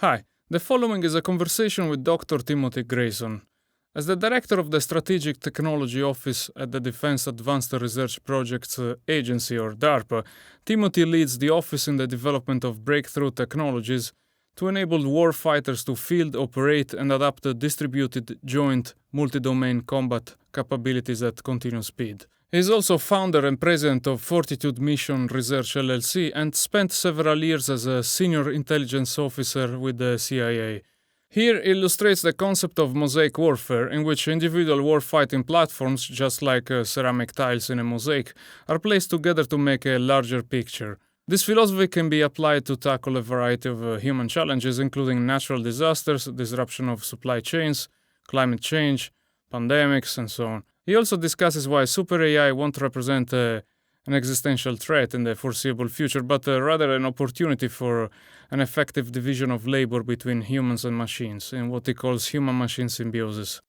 Hi, the following is a conversation with Dr. Timothy Grayson. As the director of the Strategic Technology Office at the Defense Advanced Research Projects Agency, or DARPA, Timothy leads the office in the development of breakthrough technologies to enable warfighters to field, operate, and adapt distributed, joint, multi-domain combat capabilities at continuous speed. He is also founder and president of Fortitude Mission Research LLC and spent several years as a senior intelligence officer with the CIA. Here illustrates the concept of Mosaic Warfare, in which individual warfighting platforms, just like ceramic tiles in a mosaic, are placed together to make a larger picture. This philosophy can be applied to tackle a variety of human challenges, including natural disasters, disruption of supply chains, climate change, pandemics, and so on. He also discusses why super AI won't represent an existential threat in the foreseeable future, but rather an opportunity for an effective division of labor between humans and machines in what he calls human-machine symbiosis.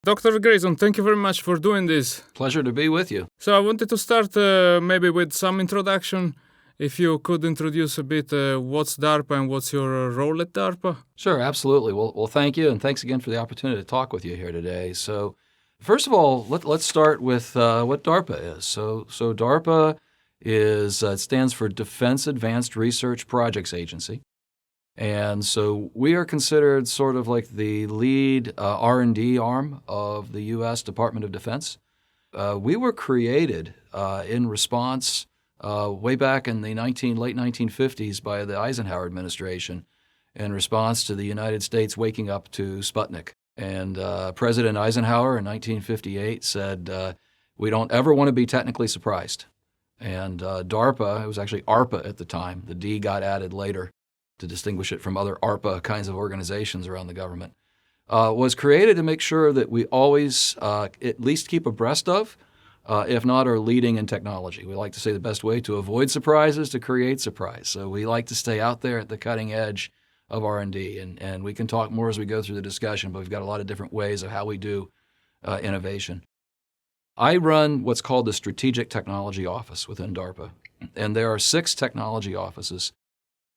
Dr. Grayson, thank you very much for doing this. Pleasure to be with you. So I wanted to start maybe with some introduction. If you could introduce a bit what's DARPA and what's your role at DARPA? Sure, absolutely. Well, thank you, and thanks again for the opportunity to talk with you here today. So, first of all, let's start with what DARPA is. So DARPA stands for Defense Advanced Research Projects Agency, and so we are considered sort of like the lead R&D arm of the U.S. Department of Defense. We were created in response way back in the late 1950s by the Eisenhower administration in response to the United States waking up to Sputnik. And President Eisenhower in 1958 said, we don't ever want to be technically surprised. And DARPA, it was actually ARPA at the time, the D got added later to distinguish it from other ARPA kinds of organizations around the government, was created to make sure that we always at least keep abreast of, if not are leading in technology. We like to say the best way to avoid surprise is to create surprise. So we like to stay out there at the cutting edge of R&D, and we can talk more as we go through the discussion, but we've got a lot of different ways of how we do innovation. I run what's called the Strategic Technology Office within DARPA, and there are 6 technology offices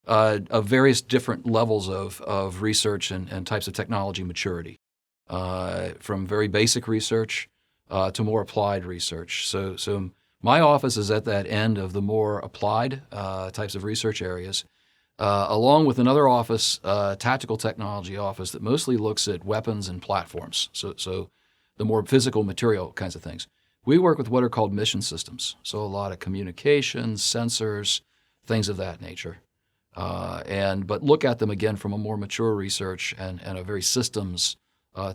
of various different levels of research and types of technology maturity, from very basic research to more applied research. So my office is at that end of the more applied types of research areas, along with another office, tactical technology office, that mostly looks at weapons and platforms, so the more physical material kinds of things. We work with what are called mission systems, so a lot of communications, sensors, things of that nature, but look at them again from a more mature research and a very systems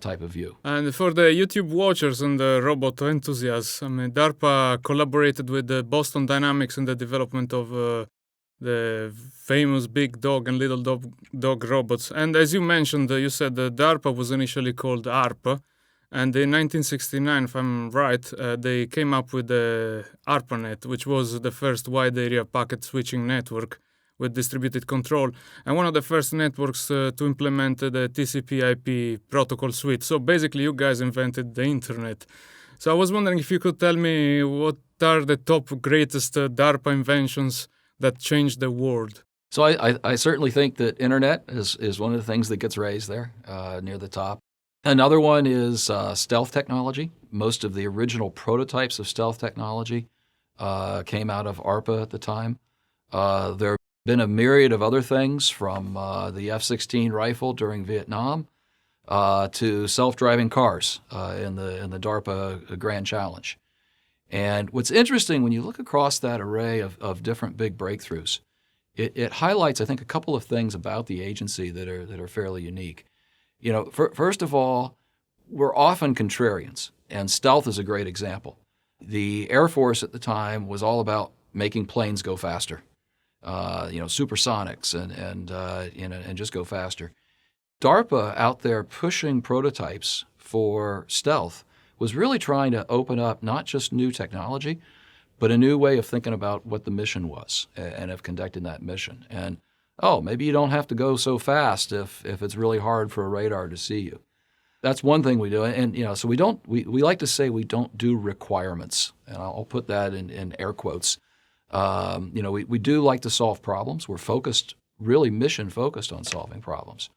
type of view. And for the YouTube watchers and the robot enthusiasts, DARPA collaborated with the Boston Dynamics in the development of the famous big dog and little dog robots. And as you mentioned, you said that DARPA was initially called ARPA, and in 1969, if I'm right, they came up with the ARPANET, which was the first wide area packet switching network with distributed control, and one of the first networks to implement the TCP/IP protocol suite. So basically, you guys invented the internet. So I was wondering if you could tell me what are the top greatest DARPA inventions that changed the world. So I certainly think that internet is one of the things that gets raised there near the top. Another one is stealth technology. Most of the original prototypes of stealth technology came out of ARPA at the time. There have been a myriad of other things, from the F-16 rifle during Vietnam to self-driving cars in the DARPA Grand Challenge. And what's interesting, when you look across that array of different big breakthroughs, it highlights, I think, a couple of things about the agency that are fairly unique. You know, first of all, we're often contrarians, and stealth is a great example. The Air Force at the time was all about making planes go faster, supersonics and just go faster. DARPA out there pushing prototypes for stealth was really trying to open up not just new technology, but a new way of thinking about what the mission was and of conducting that mission. And maybe you don't have to go so fast if it's really hard for a radar to see you. That's one thing we do. And so we like to say we don't do requirements, and I'll put that in air quotes. We do like to solve problems. We're focused really mission focused on solving problems.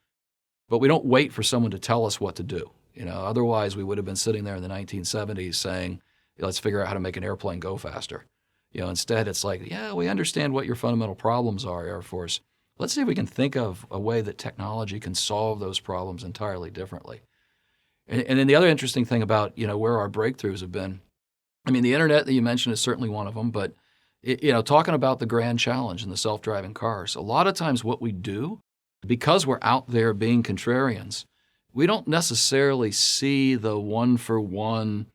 But we don't wait for someone to tell us what to do. Otherwise we would have been sitting there in the 1970s saying, let's figure out how to make an airplane go faster. Instead it's like, yeah, we understand what your fundamental problems are, Air Force. Let's see if we can think of a way that technology can solve those problems entirely differently. And then the other interesting thing about, where our breakthroughs have been, the internet that you mentioned is certainly one of them, but, talking about the grand challenge and the self-driving cars, a lot of times what we do, because we're out there being contrarians, we don't necessarily see the one-for-one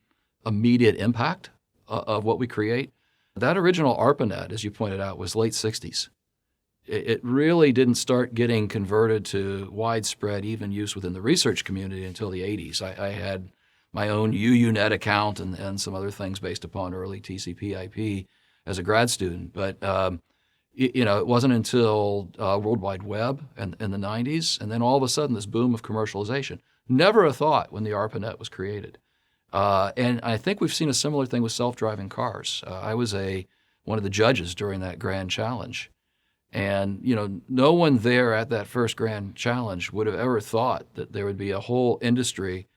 immediate impact of what we create. That original ARPANET, as you pointed out, was late 60s. It really didn't start getting converted to widespread even use within the research community until the 80s. I had my own UUNet account and some other things based upon early TCP/IP as a grad student. But it wasn't until World Wide Web in the 90s, and then all of a sudden this boom of commercialization. Never a thought when the ARPANET was created. And I think we've seen a similar thing with self-driving cars. I was one of the judges during that grand challenge. And, no one there at that first grand challenge would have ever thought that there would be a whole industry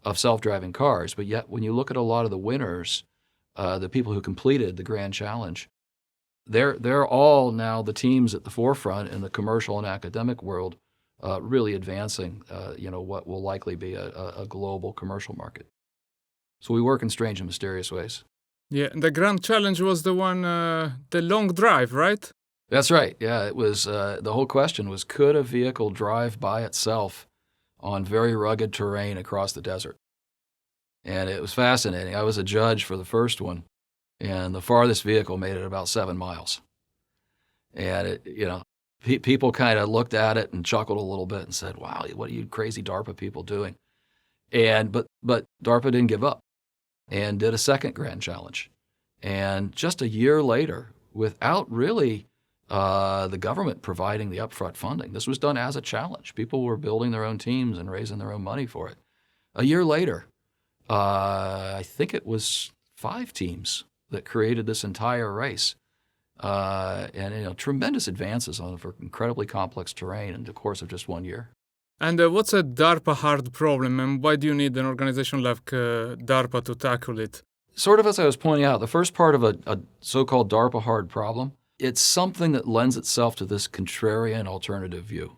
of self-driving cars. But yet, when you look at a lot of the winners, the people who completed the grand challenge, they're all now the teams at the forefront in the commercial and academic world, really advancing, what will likely be a global commercial market. So we work in strange and mysterious ways. Yeah, and the grand challenge was the one, the long drive, right? That's right. Yeah, it was. The whole question was, could a vehicle drive by itself on very rugged terrain across the desert? And it was fascinating. I was a judge for the first one, and the farthest vehicle made it about 7 miles. And people kind of looked at it and chuckled a little bit and said, "Wow, what are you crazy DARPA people doing?" But DARPA didn't give up and did a second grand challenge. And just a year later, without really the government providing the upfront funding. This was done as a challenge. People were building their own teams and raising their own money for it. A year later, I think it was 5 teams that created this entire race. And tremendous advances for incredibly complex terrain in the course of just 1 year. And what's a DARPA hard problem, and why do you need an organization like DARPA to tackle it? Sort of as I was pointing out, the first part of a so-called DARPA hard problem, it's something that lends itself to this contrarian alternative view.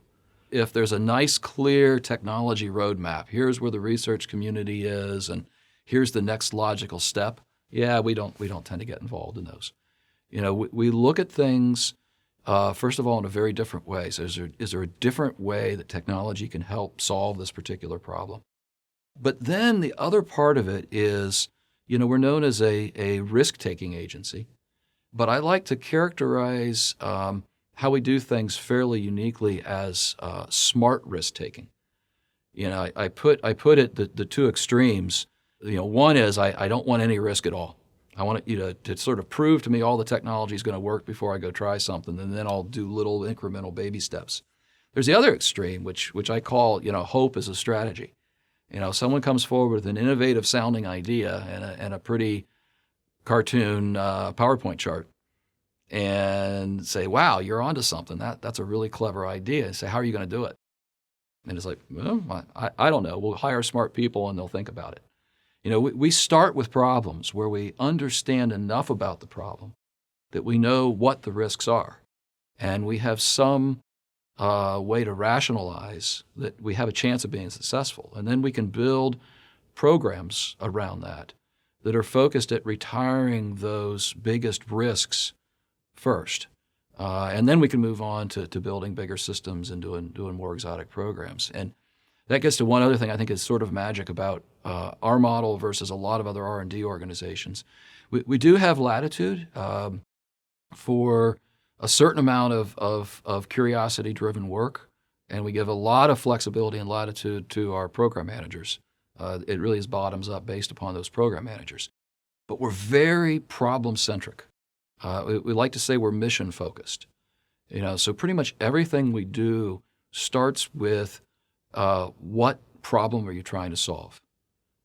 If there's a nice, clear technology roadmap, here's where the research community is, and here's the next logical step, yeah, we don't tend to get involved in those. We look at things, first of all, in a very different way. So is there a different way that technology can help solve this particular problem? But then the other part of it is, we're known as a risk-taking agency. But I like to characterize how we do things fairly uniquely as smart risk-taking. I put it the two extremes. One is I don't want any risk at all. I want you to sort of prove to me all the technology is going to work before I go try something, and then I'll do little incremental baby steps. There's the other extreme, which I call hope as a strategy. Someone comes forward with an innovative sounding idea and a pretty cartoon PowerPoint chart and say, wow, you're onto something. That's a really clever idea. And say, how are you going to do it? And it's like, well, I don't know. We'll hire smart people and they'll think about it. We start with problems where we understand enough about the problem that we know what the risks are. And we have some way to rationalize that we have a chance of being successful. And then we can build programs around that are focused at retiring those biggest risks first. And then we can move on to building bigger systems and doing more exotic programs. And that gets to one other thing I think is sort of magic about our model versus a lot of other R&D organizations. We do have latitude for a certain amount of curiosity-driven work, and we give a lot of flexibility and latitude to our program managers. It really is bottoms up based upon those program managers. But we're very problem-centric. We like to say we're mission-focused. So pretty much everything we do starts with what problem are you trying to solve?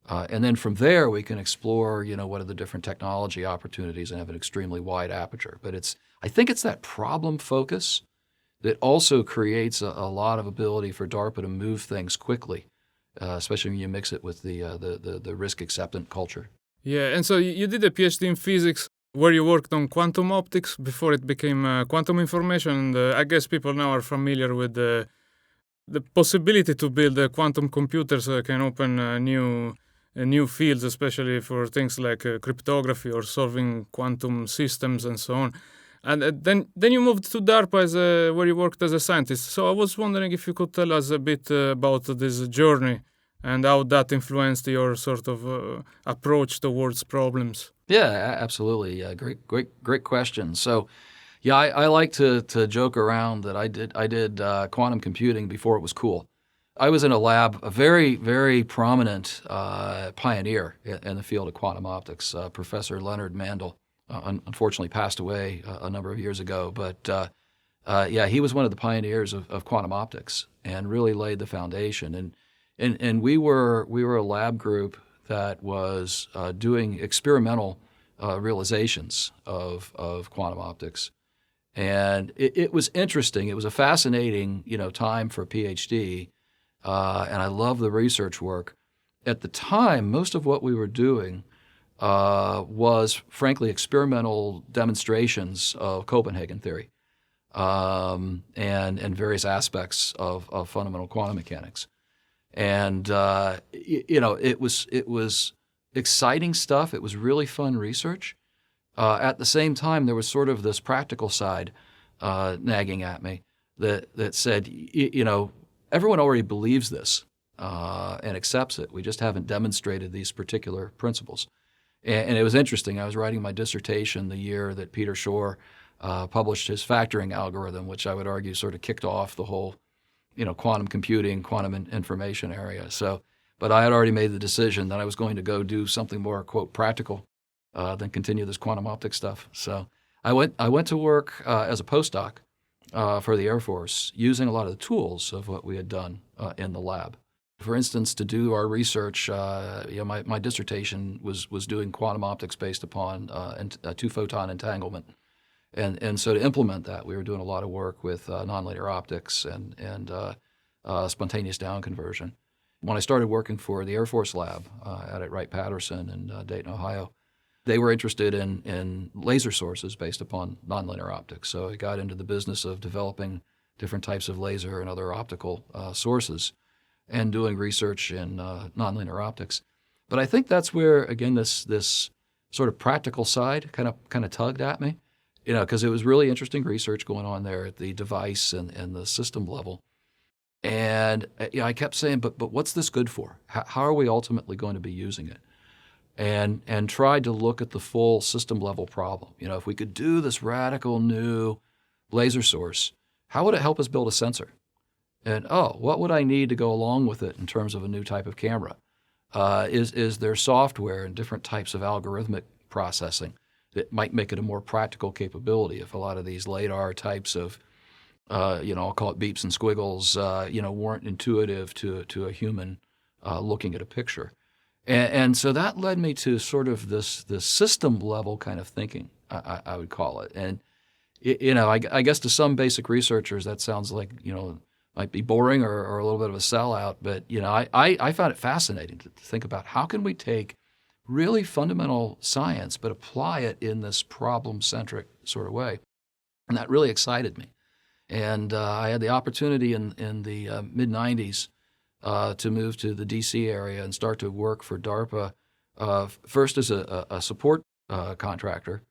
And then from there, we can explore, what are the different technology opportunities and have an extremely wide aperture. But I think it's that problem focus that also creates a lot of ability for DARPA to move things quickly, especially when you mix it with the risk acceptant culture. Yeah, and so you did a PhD in physics where you worked on quantum optics before it became quantum information. And I guess people now are familiar with the possibility to build quantum computers can open new fields, especially for things like cryptography or solving quantum systems and so on. And then you moved to DARPA where you worked as a scientist. So I was wondering if you could tell us a bit about this journey and how that influenced your sort of approach towards problems. Yeah, absolutely. Great question. So, yeah, I like to joke around that I did quantum computing before it was cool. I was in a lab, a very, very prominent pioneer in the field of quantum optics, Professor Leonard Mandel. Unfortunately passed away a number of years ago, but yeah, he was one of the pioneers of quantum optics and really laid the foundation. And we were a lab group that was doing experimental realizations of quantum optics. And it was interesting. It was a fascinating, time for a PhD, and I love the research work. At the time, most of what we were doing was, frankly, experimental demonstrations of Copenhagen theory and various aspects of fundamental quantum mechanics. And it was exciting stuff. It was really fun research. At the same time, there was sort of this practical side nagging at me that said, everyone already believes this and accepts it. We just haven't demonstrated these particular principles. And it was interesting. I was writing my dissertation the year that Peter Shor published his factoring algorithm, which I would argue sort of kicked off the whole, quantum computing, quantum information area. So, but I had already made the decision that I was going to go do something more, quote, practical than continue this quantum optics stuff. So I went to work as a postdoc for the Air Force, using a lot of the tools of what we had done in the lab. For instance, to do our research, my dissertation was doing quantum optics based upon two-photon entanglement. And so to implement that, we were doing a lot of work with nonlinear optics and spontaneous down conversion. When I started working for the Air Force lab out at Wright-Patterson in Dayton, Ohio, they were interested in laser sources based upon nonlinear optics. So I got into the business of developing different types of laser and other optical sources and doing research in nonlinear optics. But I think that's where, again, this sort of practical side kind of tugged at me, because it was really interesting research going on there at the device and the system level. And I kept saying, but what's this good for? How are we ultimately going to be using it? And tried to look at the full system level problem. If we could do this radical new laser source, how would it help us build a sensor? And what would I need to go along with it in terms of a new type of camera? Is there software and different types of algorithmic processing that might make it a more practical capability if a lot of these LiDAR types of, I'll call it beeps and squiggles, weren't intuitive to a human looking at a picture. And so that led me to sort of this system level kind of thinking, I would call it. And, I guess to some basic researchers that sounds like, might be boring or a little bit of a sellout, but, I found it fascinating to think about how can we take really fundamental science but apply it in this problem-centric sort of way. And that really excited me. And I had the opportunity in the mid-'90s to move to the D.C. area and start to work for DARPA, first as a support contractor,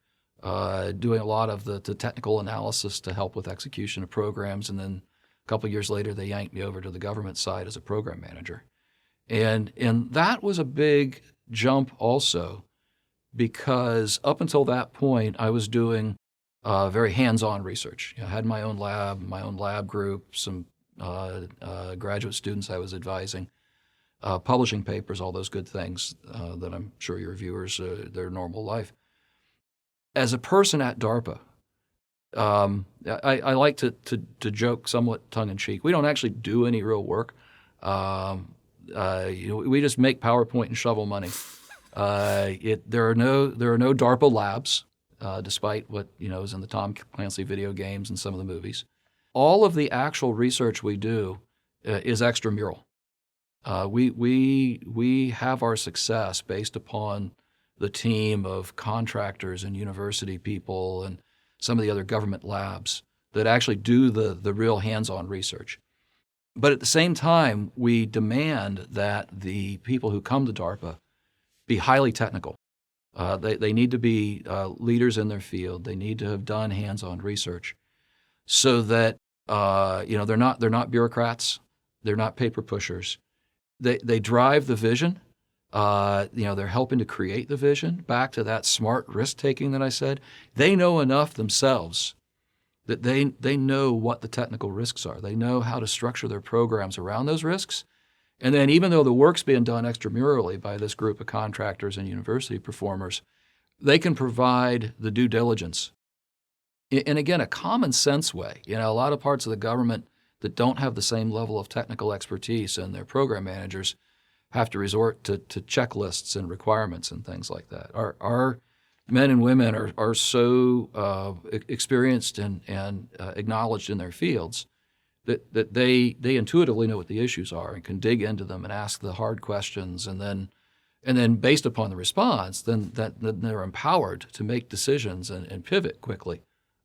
doing a lot of the technical analysis to help with execution of programs. And then a couple of years later, they yanked me over to the government side as a program manager. And that was a big jump also, because up until that point, I was doing very hands-on research. I had my own lab group, some graduate students I was advising, publishing papers, all those good things that I'm sure your viewers, their normal life. As a person at DARPA, I like to joke somewhat tongue-in-cheek. We don't actually do any real work. We just make PowerPoint and shovel money. There are no DARPA labs, despite what is in the Tom Clancy video games and some of the movies. all of the actual research we do is extramural. We have our success based upon the team of contractors and university people and some of the other government labs that actually do the real hands-on research. But at the same time, we demand that the people who come to DARPA be highly technical. They need to be leaders in their field. They need to have done hands-on research, so that they're not bureaucrats. They're not paper pushers. They drive the vision. They're helping to create the vision. Back to that smart risk-taking that I said. They know enough themselves that they know what the technical risks are. They know how to structure their programs around those risks. And then even though the work's being done extramurally by this group of contractors and university performers, they can provide the due diligence. And again, a common sense way. A lot of parts of the government that don't have the same level of technical expertise, and their program managers have to resort to checklists and requirements and things like that. Our men and women are so experienced and acknowledged in their fields that they intuitively know what the issues are and can dig into them and ask the hard questions, and then based upon the response, then they're empowered to make decisions and pivot quickly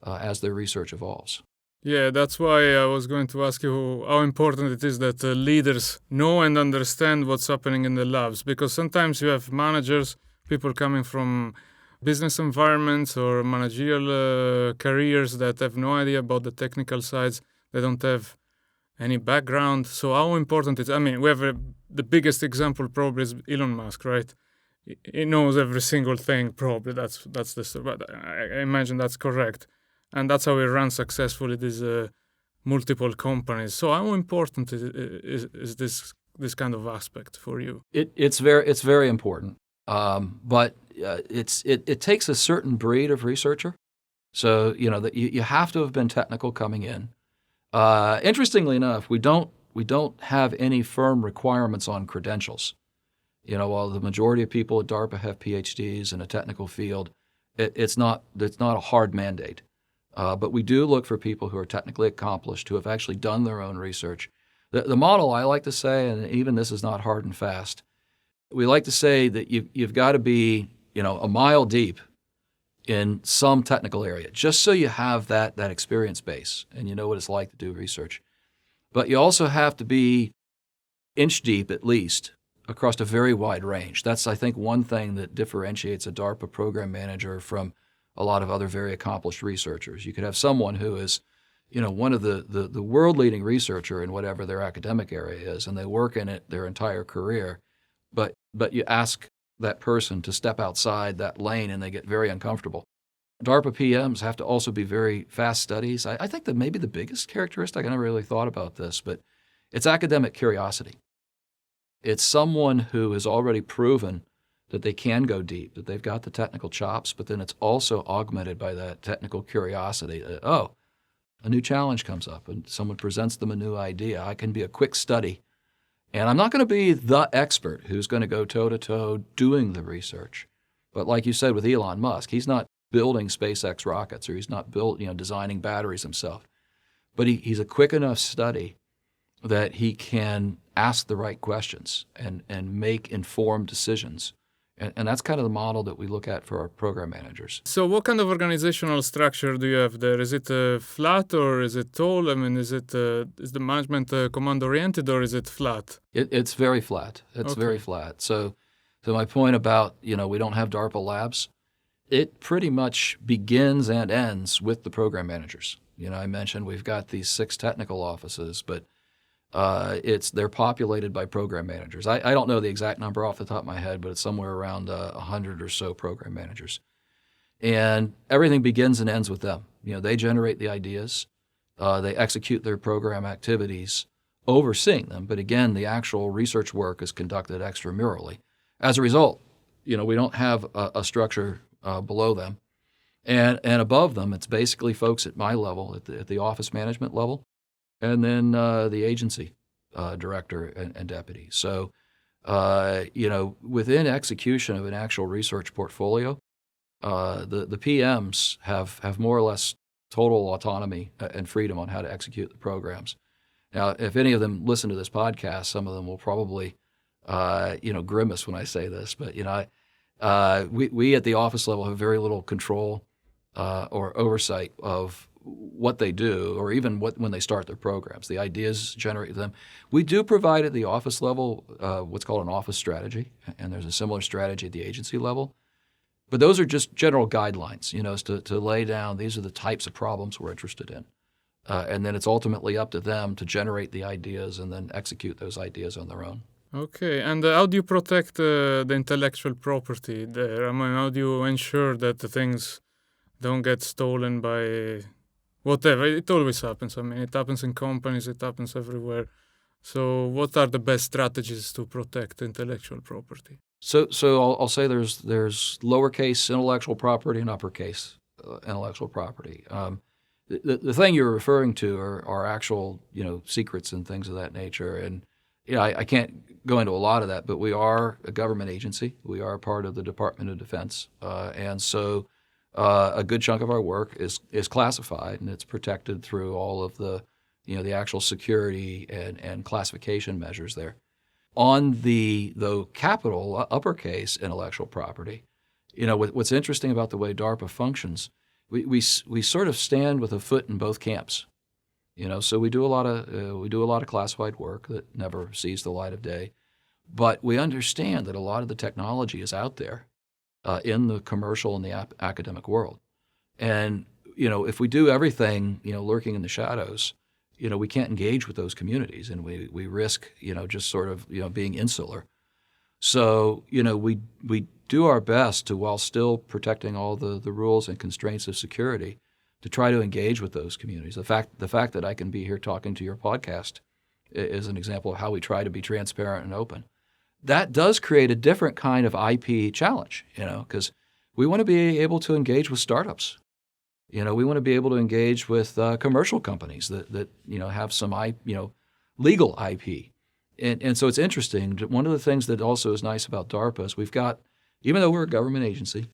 as their research evolves. Yeah, that's why I was going to ask you how important it is that leaders know and understand what's happening in the labs, because sometimes you have managers, people coming from business environments or managerial careers that have no idea about the technical sides. They don't have any background. So how important it is? I mean, we have the biggest example probably is Elon Musk, right? He knows every single thing probably. That's the story. But I imagine that's correct. And that's how he runs successfully these multiple companies. So how important is this kind of aspect for you? It's very important. But it takes a certain breed of researcher. So that you have to have been technical coming in. Interestingly enough, we don't have any firm requirements on credentials. While the majority of people at DARPA have PhDs in a technical field, it's not a hard mandate. But we do look for people who are technically accomplished, who have actually done their own research. The model, I like to say, and even this is not hard and fast, we like to say that you've got to be a mile deep in some technical area, just so you have that experience base and you know what it's like to do research. But you also have to be inch deep at least across a very wide range. That's, I think, one thing that differentiates a DARPA program manager from a lot of other very accomplished researchers. You could have someone who is, one of the world-leading researcher in whatever their academic area is, and they work in it their entire career, but you ask that person to step outside that lane and they get very uncomfortable. DARPA PMs have to also be very fast studies. I think that maybe the biggest characteristic, I never really thought about this, but it's academic curiosity. It's someone who has already proven that they can go deep, that they've got the technical chops, but then it's also augmented by that technical curiosity. A new challenge comes up and someone presents them a new idea. I can be a quick study. And I'm not going to be the expert who's going to go toe-to-toe doing the research. But like you said with Elon Musk, he's not building SpaceX rockets, or he's not designing batteries himself. But he's a quick enough study that he can ask the right questions and make informed decisions. And that's kind of the model that we look at for our program managers. So what kind of organizational structure do you have there? Is it flat or is it tall? I mean, is the management command-oriented or is it flat? It's very flat. It's Okay. very flat. So my point about, we don't have DARPA labs, it pretty much begins and ends with the program managers. I mentioned we've got these 6 technical offices, but they're populated by program managers. I don't know the exact number off the top of my head, but it's somewhere around 100 or so program managers. And everything begins and ends with them. They generate the ideas, they execute their program activities, overseeing them. But again, the actual research work is conducted extramurally. As a result, we don't have a structure below them. And above them, it's basically folks at my level, at the office management level, and then the agency director and deputy. So, within execution of an actual research portfolio, the PMs have more or less total autonomy and freedom on how to execute the programs. Now, if any of them listen to this podcast, some of them will probably, grimace when I say this. But we at the office level have very little control or oversight of what they do, or even when they start their programs. The ideas generate them. We do provide at the office level what's called an office strategy, and there's a similar strategy at the agency level. But those are just general guidelines, to lay down, these are the types of problems we're interested in. And then it's ultimately up to them to generate the ideas and then execute those ideas on their own. Okay, and how do you protect the intellectual property there? I mean, how do you ensure that the things don't get stolen by whatever? It always happens. I mean, it happens in companies, it happens everywhere. So what are the best strategies to protect intellectual property? So I'll say there's lowercase intellectual property and uppercase intellectual property. The thing you're referring to are actual, secrets and things of that nature. And I can't go into a lot of that, but we are a government agency. We are part of the Department of Defense, and so a good chunk of our work is classified, and it's protected through all of the actual security and classification measures there. On the capital uppercase intellectual property, what's interesting about the way DARPA functions, we sort of stand with a foot in both camps. So we do a lot of classified work that never sees the light of day, but we understand that a lot of the technology is out there in the commercial and the academic world, and if we do everything lurking in the shadows, we can't engage with those communities, and we risk just sort of being insular. So we do our best to, while still protecting all the rules and constraints of security, to try to engage with those communities. The fact that I can be here talking to your podcast is an example of how we try to be transparent and open. That does create a different kind of IP challenge, because we want to be able to engage with startups. We want to be able to engage with commercial companies that have some legal IP. And so it's interesting. One of the things that also is nice about DARPA is we've got, even though we're a government agency,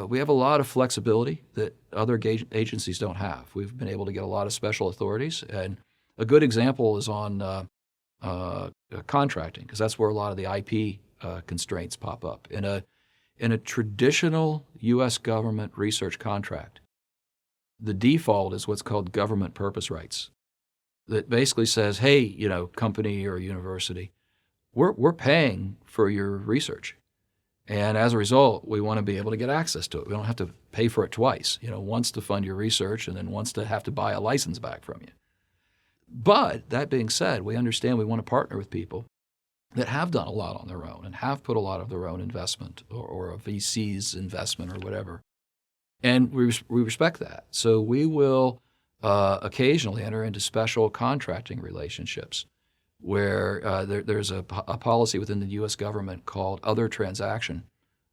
we have a lot of flexibility that other agencies don't have. We've been able to get a lot of special authorities, and a good example is on contracting, because that's where a lot of the IP constraints pop up. In a traditional U.S. government research contract, the default is what's called government purpose rights. That basically says, hey, company or university, we're paying for your research. And as a result, we want to be able to get access to it. We don't have to pay for it twice, once to fund your research and then once to have to buy a license back from you. But that being said, we understand we want to partner with people that have done a lot on their own and have put a lot of their own investment or a VC's investment or whatever. And we respect that. So we will occasionally enter into special contracting relationships where there's a policy within the U.S. government called other transaction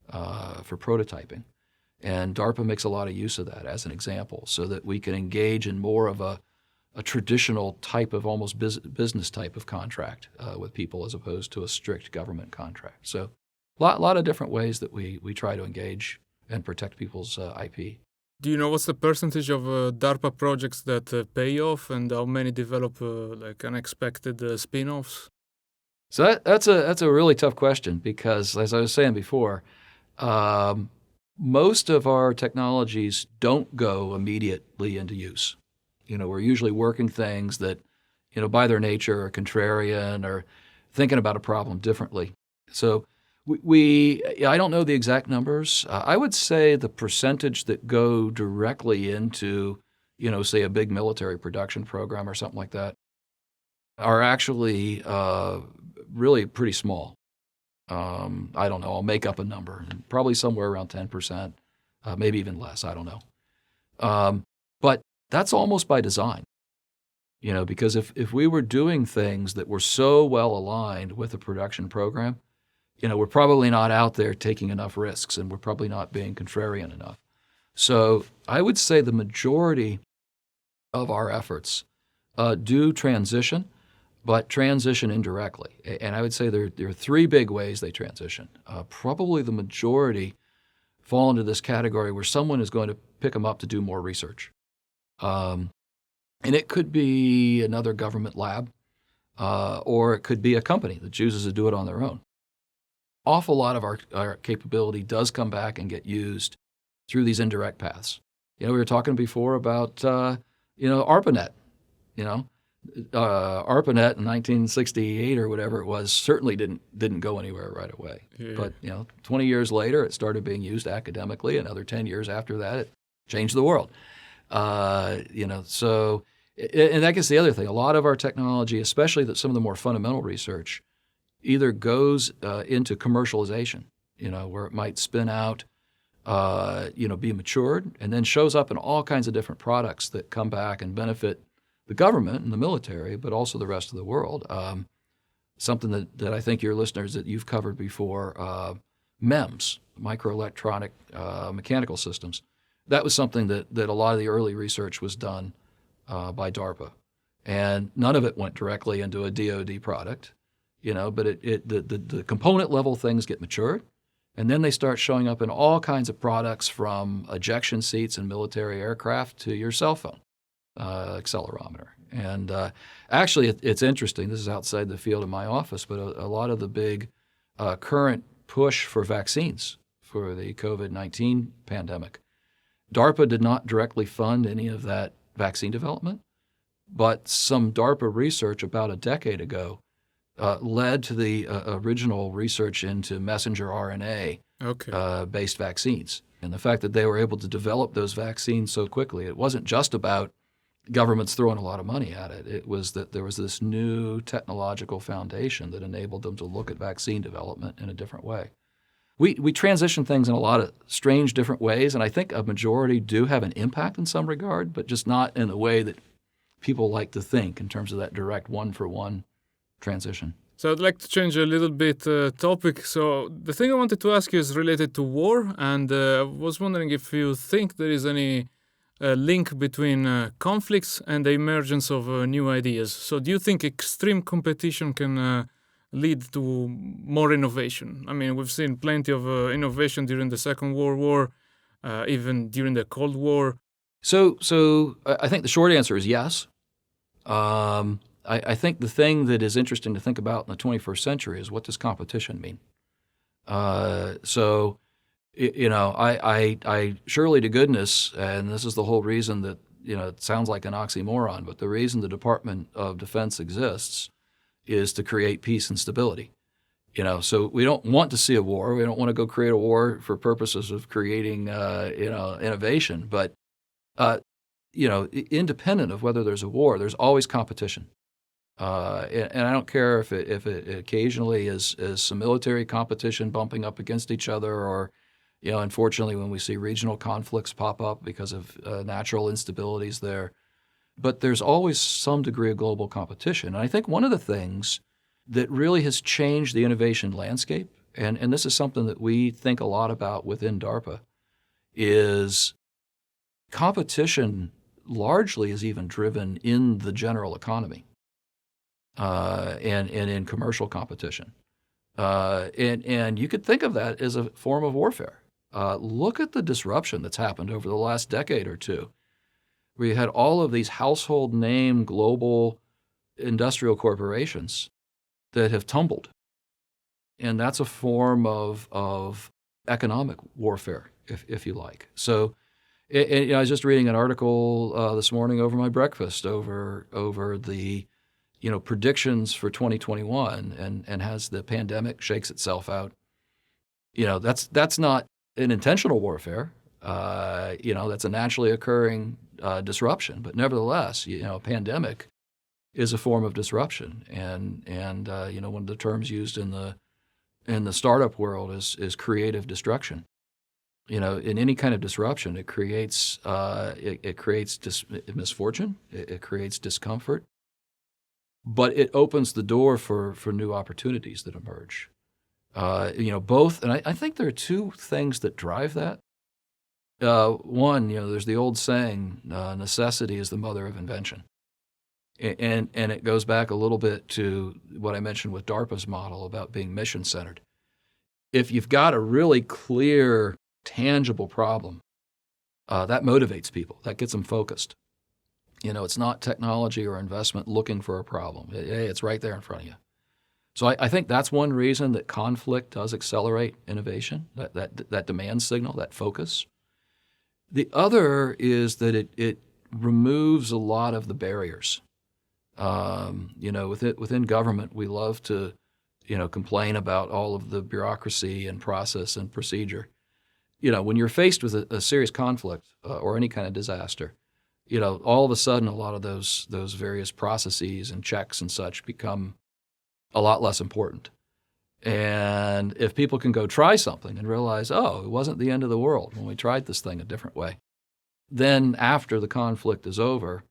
for prototyping. And DARPA makes a lot of use of that as an example, so that we can engage in more of a traditional type of almost business type of contract with people, as opposed to a strict government contract. So a lot of different ways that we try to engage and protect people's IP. Do you know what's the percentage of DARPA projects that pay off, and how many develop unexpected spin-offs? So that's a really tough question, because, as I was saying before, most of our technologies don't go immediately into use. We're usually working things that, by their nature are contrarian or thinking about a problem differently. So I don't know the exact numbers. I would say the percentage that go directly into, say a big military production program or something like that, are actually really pretty small. I don't know. I'll make up a number. Probably somewhere around 10%, maybe even less. I don't know. But that's almost by design, because if we were doing things that were so well aligned with the production program, we're probably not out there taking enough risks, and we're probably not being contrarian enough. So I would say the majority of our efforts do transition, but transition indirectly. And I would say there are three big ways they transition. Probably the majority fall into this category where someone is going to pick them up to do more research. And it could be another government lab, or it could be a company that chooses to do it on their own. Awful lot of our capability does come back and get used through these indirect paths. We were talking before about, ARPANET. ARPANET in 1968 or whatever it was certainly didn't go anywhere right away. Yeah. But 20 years later, it started being used academically. Another 10 years after that, it changed the world. So, and that gets the other thing. A lot of our technology, especially some of the more fundamental research, either goes into commercialization, where it might spin out, be matured, and then shows up in all kinds of different products that come back and benefit the government and the military, but also the rest of the world. Something that I think your listeners that you've covered before, MEMS, microelectronic mechanical systems. That was something that a lot of the early research was done by DARPA, and none of it went directly into a DoD product, but the component level things get matured, and then they start showing up in all kinds of products, from ejection seats in military aircraft to your cell phone accelerometer. And actually, it's interesting. This is outside the field of my office, but a lot of the big current push for vaccines for the COVID-19 pandemic, DARPA did not directly fund any of that vaccine development, but some DARPA research about a decade ago led to the original research into messenger RNA based vaccines. And the fact that they were able to develop those vaccines so quickly, it wasn't just about governments throwing a lot of money at it. It was that there was this new technological foundation that enabled them to look at vaccine development in a different way. We transition things in a lot of strange different ways, and I think a majority do have an impact in some regard, but just not in the way that people like to think in terms of that direct one-for-one transition. So I'd like to change a little bit topic. So the thing I wanted to ask you is related to war, and I was wondering if you think there is any link between conflicts and the emergence of new ideas. So do you think extreme competition can lead to more innovation? I mean, we've seen plenty of innovation during the Second World War, even during the Cold War. So I think the short answer is yes. I think the thing that is interesting to think about in the 21st century is, what does competition mean? I surely to goodness, and this is the whole reason that, it sounds like an oxymoron, but the reason the Department of Defense exists is to create peace and stability. So we don't want to see a war. We don't want to go create a war for purposes of creating, innovation. But, independent of whether there's a war, there's always competition. And I don't care if it occasionally is some military competition bumping up against each other, or, unfortunately, when we see regional conflicts pop up because of natural instabilities there. But there's always some degree of global competition. And I think one of the things that really has changed the innovation landscape, and this is something that we think a lot about within DARPA, is competition largely is even driven in the general economy and in commercial competition. And you could think of that as a form of warfare. Look at the disruption that's happened over the last decade or two, where you had all of these household name global industrial corporations that have tumbled. And that's a form of economic warfare, if you like. So I was just reading an article this morning over my breakfast over the predictions for 2021, and as the pandemic shakes itself out, that's not an intentional warfare. That's a naturally occurring disruption. But nevertheless, a pandemic is a form of disruption, and one of the terms used in the startup world is creative destruction. In any kind of disruption, it creates misfortune, it creates discomfort, but it opens the door for new opportunities that emerge. Both, and I think there are two things that drive that. One, there's the old saying, necessity is the mother of invention. And it goes back a little bit to what I mentioned with DARPA's model about being mission-centered. If you've got a really clear, tangible problem, that motivates people. That gets them focused. It's not technology or investment looking for a problem. It's right there in front of you. So I think that's one reason that conflict does accelerate innovation, that demand signal, that focus. The other is that it removes a lot of the barriers. Within government, we love to, complain about all of the bureaucracy and process and procedure. When you're faced with a serious conflict or any kind of disaster, all of a sudden a lot of those various processes and checks and such become a lot less important. And if people can go try something and realize, oh, it wasn't the end of the world when we tried this thing a different way, then after the conflict is over,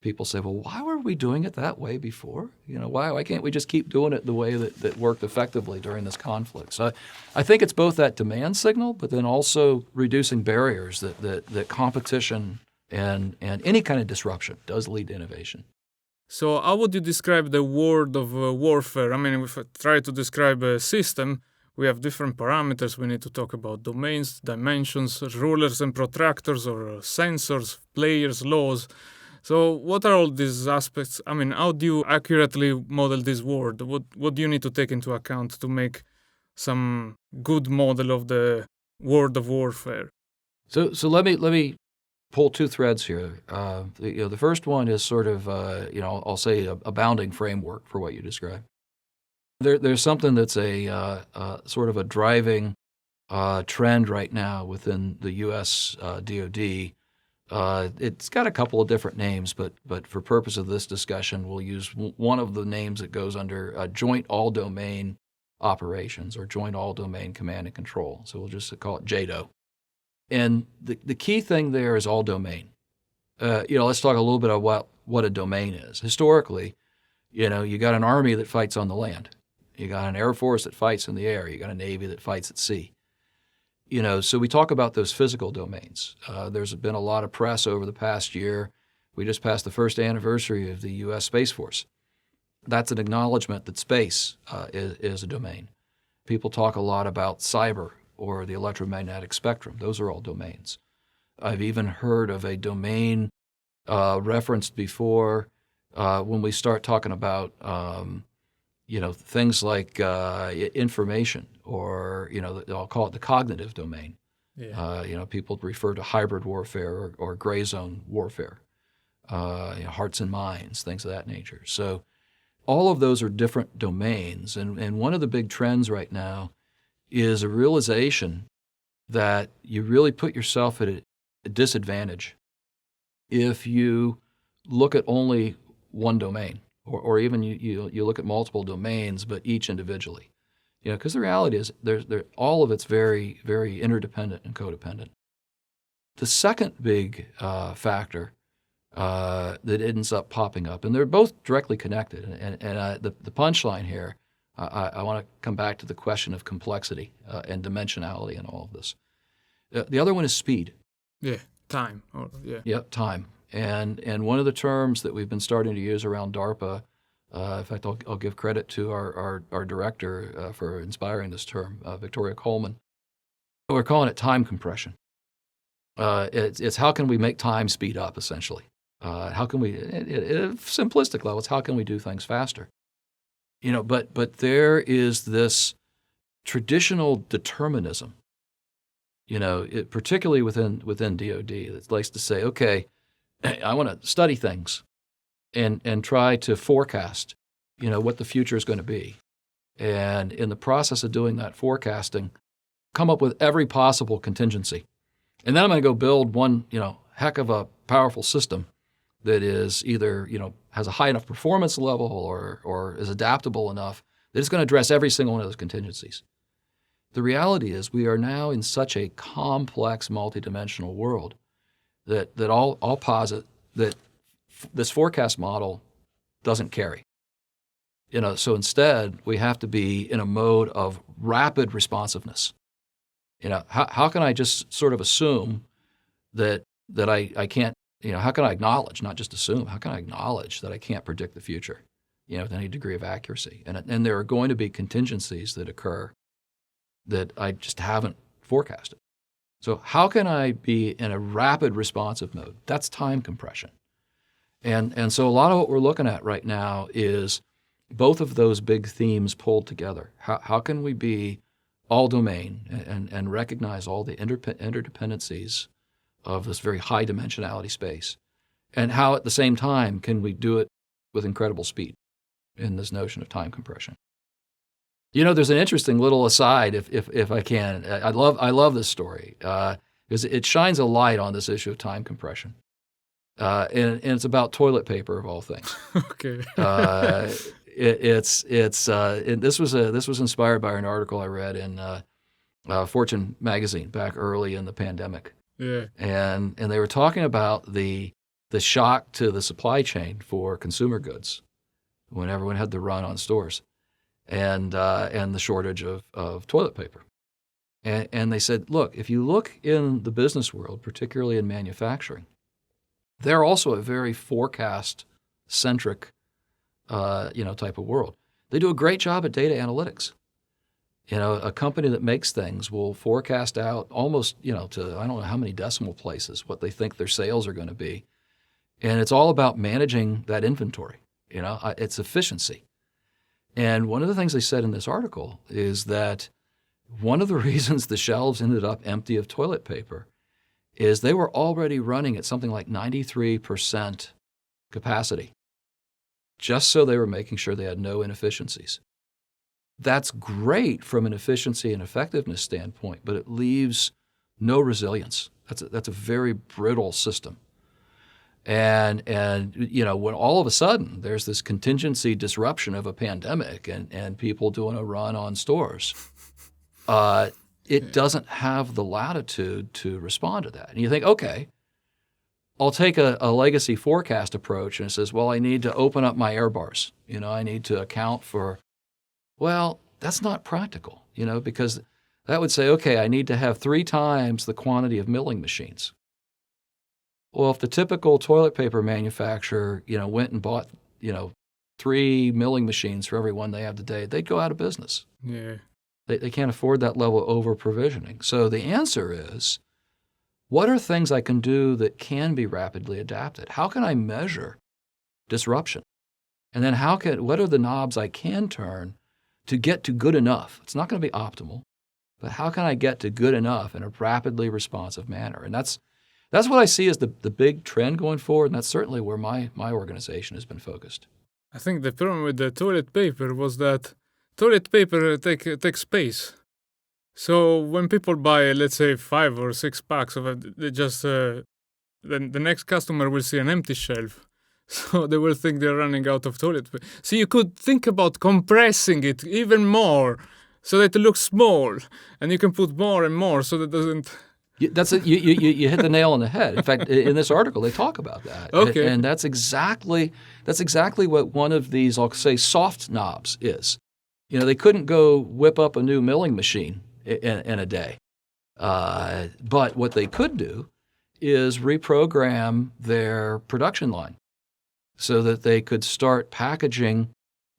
people say, well, why were we doing it that way before? Why can't we just keep doing it the way that worked effectively during this conflict? So I think it's both that demand signal, but then also reducing barriers that competition and any kind of disruption does lead to innovation. So how would you describe the world of warfare? I mean, if I try to describe a system, we have different parameters. We need to talk about domains, dimensions, rulers and protractors, or sensors, players, laws. So what are all these aspects? I mean, how do you accurately model this world? What do you need to take into account to make some good model of the world of warfare? So let me pull two threads here. The first one is sort of, I'll say a bounding framework for what you described. There's something that's a sort of a driving trend right now within the U.S. DoD. It's got a couple of different names, but for purpose of this discussion, we'll use one of the names that goes under Joint All-Domain Operations or Joint All-Domain Command and Control. So we'll just call it JADO. And the key thing there is all domain. Let's talk a little bit about what a domain is. Historically, you got an army that fights on the land. You got an air force that fights in the air. You got a navy that fights at sea. So we talk about those physical domains. There's been a lot of press over the past year. We just passed the first anniversary of the U.S. Space Force. That's an acknowledgement that space is a domain. People talk a lot about cyber or the electromagnetic spectrum. Those are all domains. I've even heard of a domain referenced before when we start talking about things like information or, I'll call it the cognitive domain. Yeah. People refer to hybrid warfare or gray zone warfare, hearts and minds, things of that nature. So all of those are different domains. And one of the big trends right now is a realization that you really put yourself at a disadvantage if you look at only one domain, or even you look at multiple domains, but each individually. Because the reality is all of it's very, very interdependent and codependent. The second big factor that ends up popping up, and they're both directly connected, and the punchline here, I want to come back to the question of complexity and dimensionality in all of this. The other one is speed. Yeah, time. Yep, time. And one of the terms that we've been starting to use around DARPA, in fact, I'll give credit to our director for inspiring this term, Victoria Coleman. We're calling it time compression. It's how can we make time speed up, essentially. How can we, at simplistic levels, how can we do things faster? But there is this traditional determinism, particularly within DoD, that likes to say, okay, I want to study things and try to forecast, what the future is going to be. And in the process of doing that forecasting, come up with every possible contingency. And then I'm going to go build one, heck of a powerful system that is either, has a high enough performance level or is adaptable enough that it's going to address every single one of those contingencies. The reality is we are now in such a complex, multidimensional world that I'll posit that this forecast model doesn't carry. So instead, we have to be in a mode of rapid responsiveness. How can I just sort of assume that I can't, how can I acknowledge, not just assume, how can I acknowledge that I can't predict the future, with any degree of accuracy? And there are going to be contingencies that occur that I just haven't forecasted. So how can I be in a rapid responsive mode? That's time compression. And so a lot of what we're looking at right now is both of those big themes pulled together. How can we be all domain and recognize all the interdependencies of this very high dimensionality space? And how at the same time can we do it with incredible speed in this notion of time compression? There's an interesting little aside, if I can. I love this story because it shines a light on this issue of time compression. And it's about toilet paper of all things. Okay. This was inspired by an article I read in Fortune magazine back early in the pandemic. Yeah. And they were talking about the shock to the supply chain for consumer goods when everyone had to run on stores, and the shortage of toilet paper. And they said, look, if you look in the business world, particularly in manufacturing, they're also a very forecast-centric, type of world. They do a great job at data analytics. A company that makes things will forecast out almost, to I don't know how many decimal places what they think their sales are going to be, and it's all about managing that inventory. It's efficiency. And one of the things they said in this article is that one of the reasons the shelves ended up empty of toilet paper is they were already running at something like 93% capacity, just so they were making sure they had no inefficiencies. That's great from an efficiency and effectiveness standpoint, but it leaves no resilience. That's a very brittle system. And when all of a sudden there's this contingency disruption of a pandemic and people doing a run on stores, it doesn't have the latitude to respond to that. And you think, okay, I'll take a legacy forecast approach, and it says, well, I need to open up my air bars. I need to account for, well, that's not practical, because that would say, okay, I need to have 3 times the quantity of milling machines. Well, if the typical toilet paper manufacturer, went and bought, 3 milling machines for every one they have today, they'd go out of business. Yeah. They can't afford that level of over-provisioning. So the answer is, what are things I can do that can be rapidly adapted? How can I measure disruption? And then what are the knobs I can turn to get to good enough? It's not going to be optimal, but how can I get to good enough in a rapidly responsive manner? And that's what I see as the big trend going forward, and that's certainly where my organization has been focused. I think the problem with the toilet paper was that toilet paper takes space. So when people buy, let's say, 5 or 6 packs of it, they just then the next customer will see an empty shelf. So they will think they're running out of toilet paper. So you could think about compressing it even more so that it looks small, and you can put more and more so that it doesn't. You hit the nail on the head. In fact, in this article, they talk about that. Okay. And that's exactly what one of these, I'll say, soft knobs is. They couldn't go whip up a new milling machine in a day. But what they could do is reprogram their production line so that they could start packaging,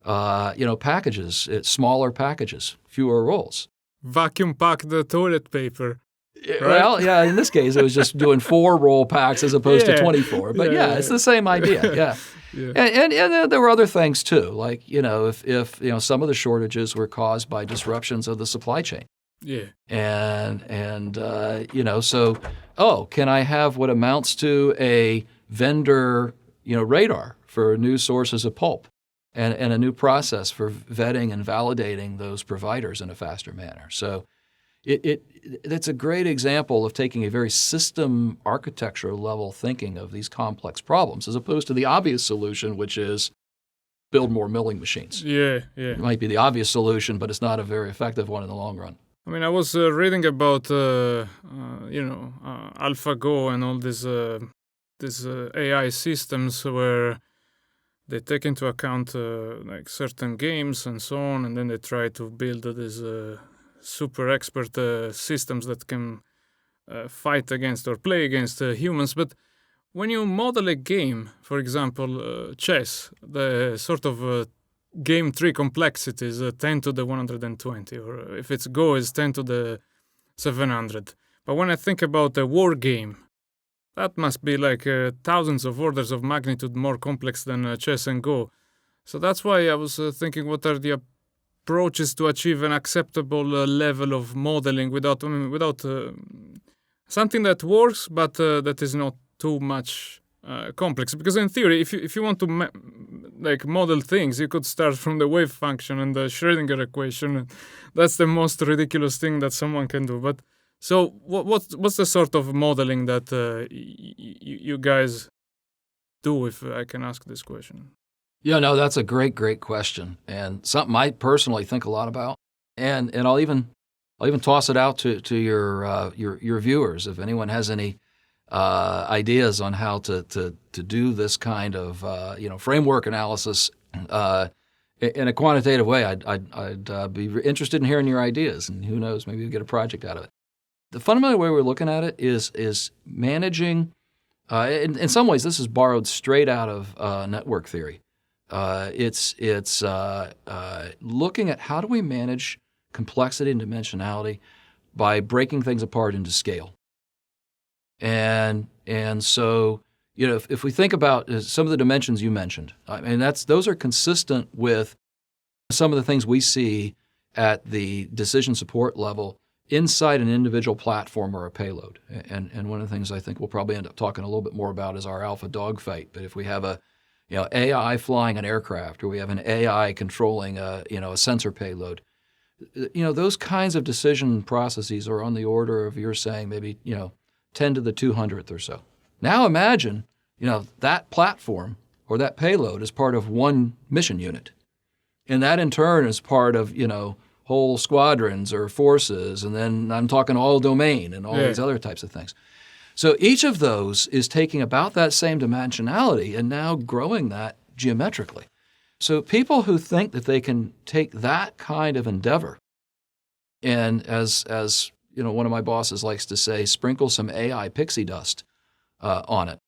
packages, smaller packages, fewer rolls. Vacuum pack the toilet paper. Right? Well, yeah, in this case, it was just doing 4 roll packs as opposed to 24. But it's the same idea, yeah. Yeah. And there were other things too, like, if some of the shortages were caused by disruptions of the supply chain. Yeah. And so, can I have what amounts to a vendor, radar for new sources of pulp and a new process for vetting and validating those providers in a faster manner? So it's a great example of taking a very system architecture level thinking of these complex problems as opposed to the obvious solution, which is build more milling machines. Yeah. It might be the obvious solution, but it's not a very effective one in the long run. I mean, I was reading about, AlphaGo and all these AI systems where they take into account like certain games and so on, and then they try to build these super expert systems that can fight against or play against humans. But when you model a game, for example, chess, the sort of game tree complexity is 10 to the 120, or if it's Go, it's 10 to the 700. But when I think about a war game, that must be like thousands of orders of magnitude more complex than chess and Go. So that's why I was thinking, what are the approaches to achieve an acceptable level of modeling without something that works, but that is not too much complex. Because in theory, if you want to model things, you could start from the wave function and the Schrödinger equation. That's the most ridiculous thing that someone can do. But so what's the sort of modeling that you guys do, if I can ask this question? Yeah, no, that's a great question, and something I personally think a lot about. And I'll even toss it out to your viewers if anyone has any ideas on how to do this kind of framework analysis in a quantitative way. I'd be interested in hearing your ideas, and who knows, maybe we'll get a project out of it. The fundamental way we're looking at it is managing. In some ways, this is borrowed straight out of network theory. It's looking at how do we manage complexity and dimensionality by breaking things apart into scale. And so, if we think about some of the dimensions you mentioned, I mean, those are consistent with some of the things we see at the decision support level inside an individual platform or a payload. And one of the things I think we'll probably end up talking a little bit more about is our alpha dogfight. But if we have a AI flying an aircraft, or we have an AI controlling a sensor payload, those kinds of decision processes are on the order of, you're saying, maybe 10 to the 200th or so. Now imagine that platform or that payload is part of one mission unit, and that in turn is part of whole squadrons or forces, and then I'm talking all domain and all these other types of things. So each of those is taking about that same dimensionality and now growing that geometrically. So people who think that they can take that kind of endeavor and, as one of my bosses likes to say, sprinkle some AI pixie dust on it,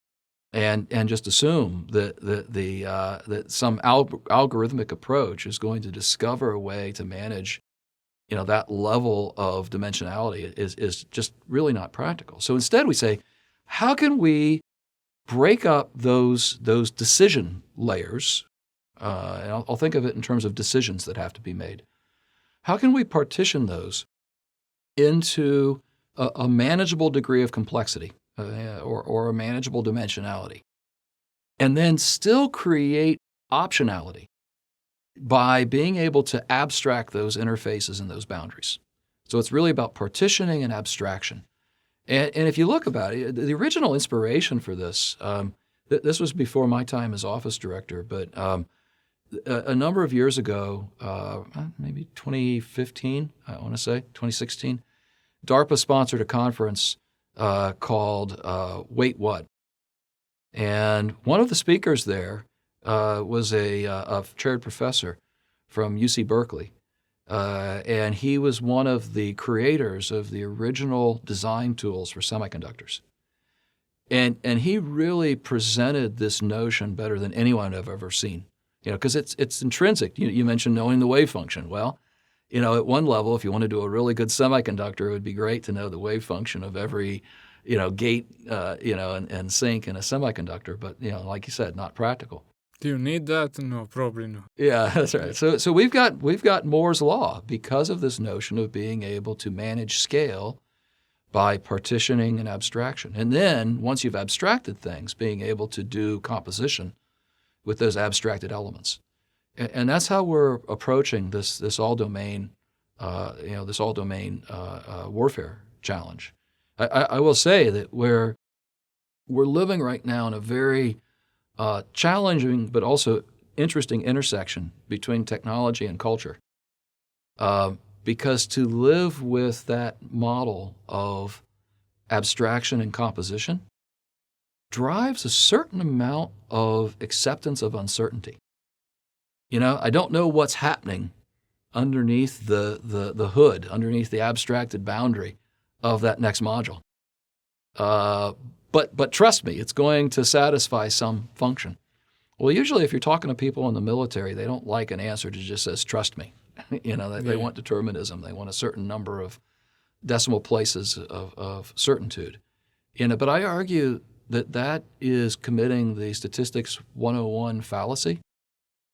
and just assume that some algorithmic approach is going to discover a way to manage that level of dimensionality is just really not practical. So instead we say, how can we break up those decision layers? And I'll think of it in terms of decisions that have to be made. How can we partition those into a manageable degree of complexity or a manageable dimensionality, and then still create optionality by being able to abstract those interfaces and those boundaries? So it's really about partitioning and abstraction. And if you look about it, the original inspiration for this, this was before my time as office director, but a number of years ago, maybe 2015, I want to say, 2016, DARPA sponsored a conference called Wait What? And one of the speakers there was a chaired professor from UC Berkeley, and he was one of the creators of the original design tools for semiconductors. And he really presented this notion better than anyone I've ever seen, because it's intrinsic. You mentioned knowing the wave function. Well, at one level, if you want to do a really good semiconductor, it would be great to know the wave function of every gate, and sink in a semiconductor. But like you said, not practical. Do you need that? No, probably not. Yeah, that's right. So we've got Moore's law because of this notion of being able to manage scale by partitioning and abstraction. And then once you've abstracted things, being able to do composition with those abstracted elements. And that's how we're approaching this all-domain warfare challenge. I will say that we're living right now in a very challenging but also interesting intersection between technology and culture. Because to live with that model of abstraction and composition drives a certain amount of acceptance of uncertainty. I don't know what's happening underneath the hood, underneath the abstracted boundary of that next module. But trust me, it's going to satisfy some function. Well, usually if you're talking to people in the military, they don't like an answer that just says, trust me. They want determinism. They want a certain number of decimal places of certitude. But I argue that is committing the statistics 101 fallacy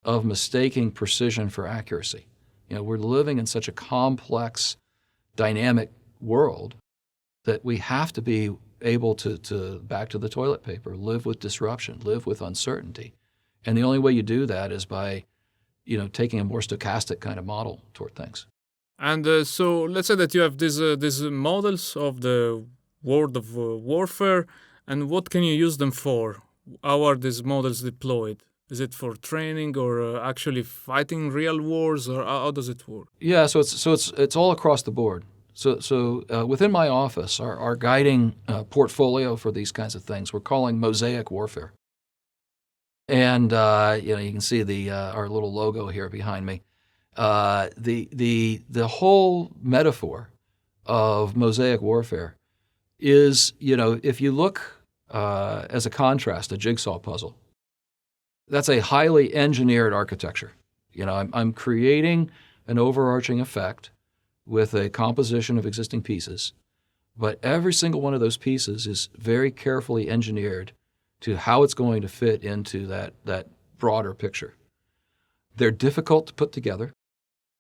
of mistaking precision for accuracy. We're living in such a complex, dynamic world that we have to be able to back to the toilet paper, live with disruption, live with uncertainty. And the only way you do that is by, taking a more stochastic kind of model toward things. And so let's say that you have these models of the world of warfare, and what can you use them for? How are these models deployed? Is it for training or actually fighting real wars, or how does it work? Yeah, so it's all across the board. So within my office, our guiding portfolio for these kinds of things, we're calling Mosaic Warfare. And you can see our little logo here behind me. The whole metaphor of Mosaic Warfare is, if you look as a contrast, a jigsaw puzzle, that's a highly engineered architecture. I'm creating an overarching effect with a composition of existing pieces, but every single one of those pieces is very carefully engineered to how it's going to fit into that broader picture. They're difficult to put together.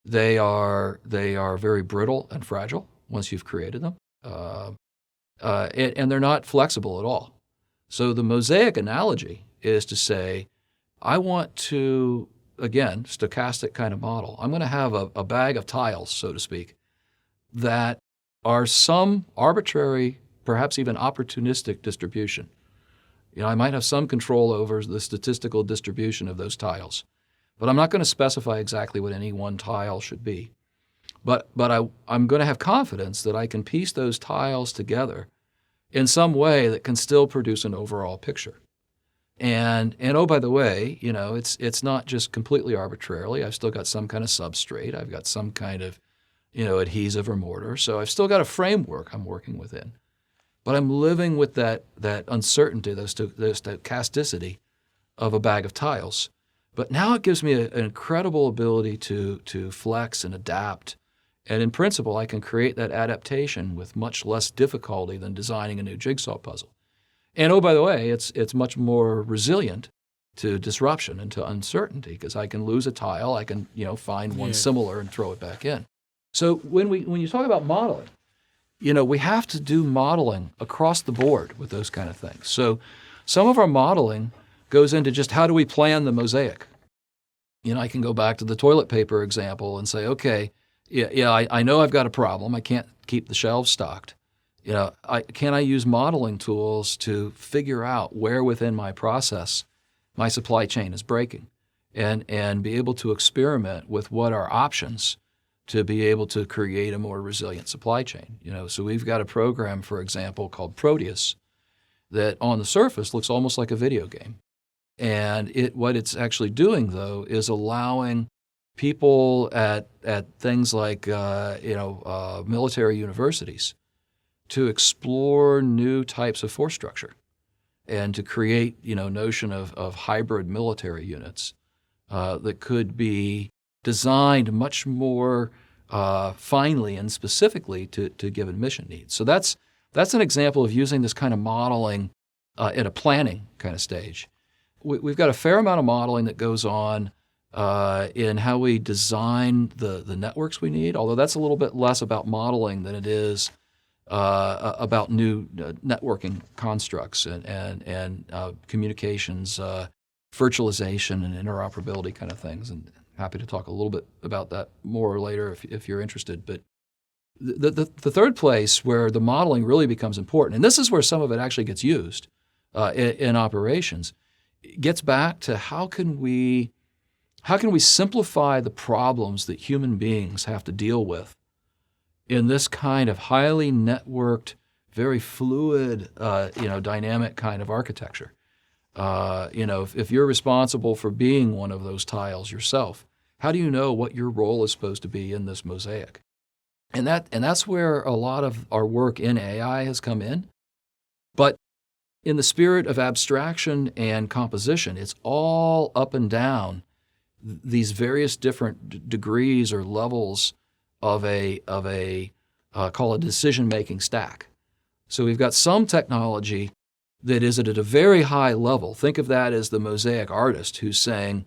They are very brittle and fragile once you've created them, and they're not flexible at all. So the mosaic analogy is to say, I want to, again, stochastic kind of model. I'm going to have a bag of tiles, so to speak, that are some arbitrary, perhaps even opportunistic distribution. I might have some control over the statistical distribution of those tiles, but I'm not going to specify exactly what any one tile should be. But I'm going to have confidence that I can piece those tiles together in some way that can still produce an overall picture. And oh, by the way, it's not just completely arbitrarily. I've still got some kind of substrate. I've got some kind of, adhesive or mortar. So I've still got a framework I'm working within. But I'm living with that uncertainty, the stochasticity of a bag of tiles. But now it gives me an incredible ability to flex and adapt. And in principle, I can create that adaptation with much less difficulty than designing a new jigsaw puzzle. And oh, by the way, it's much more resilient to disruption and to uncertainty because I can lose a tile, I can find one similar and throw it back in. So when you talk about modeling, we have to do modeling across the board with those kind of things. So some of our modeling goes into just how do we plan the mosaic. I can go back to the toilet paper example and say, okay, I know I've got a problem. I can't keep the shelves stocked. Can I use modeling tools to figure out where within my process my supply chain is breaking and be able to experiment with what are options to be able to create a more resilient supply chain. So we've got a program, for example, called Proteus that on the surface looks almost like a video game. And what it's actually doing, though, is allowing people at things like military universities to explore new types of force structure and to create notion of hybrid military units that could be designed much more finely and specifically to given mission needs. So that's an example of using this kind of modeling at a planning kind of stage. We've got a fair amount of modeling that goes on in how we design the networks we need, although that's a little bit less about modeling than it is about new networking constructs and communications, virtualization and interoperability kind of things. And happy to talk a little bit about that more later if you're interested. But the third place where the modeling really becomes important, and this is where some of it actually gets used in operations, gets back to how can we simplify the problems that human beings have to deal with in this kind of highly networked, very fluid, dynamic kind of architecture. If you're responsible for being one of those tiles yourself, how do you know what your role is supposed to be in this mosaic? And that's where a lot of our work in AI has come in. But in the spirit of abstraction and composition, it's all up and down these various different degrees or levels of a call it decision-making stack. So we've got some technology that is at a very high level. Think of that as the mosaic artist who's saying,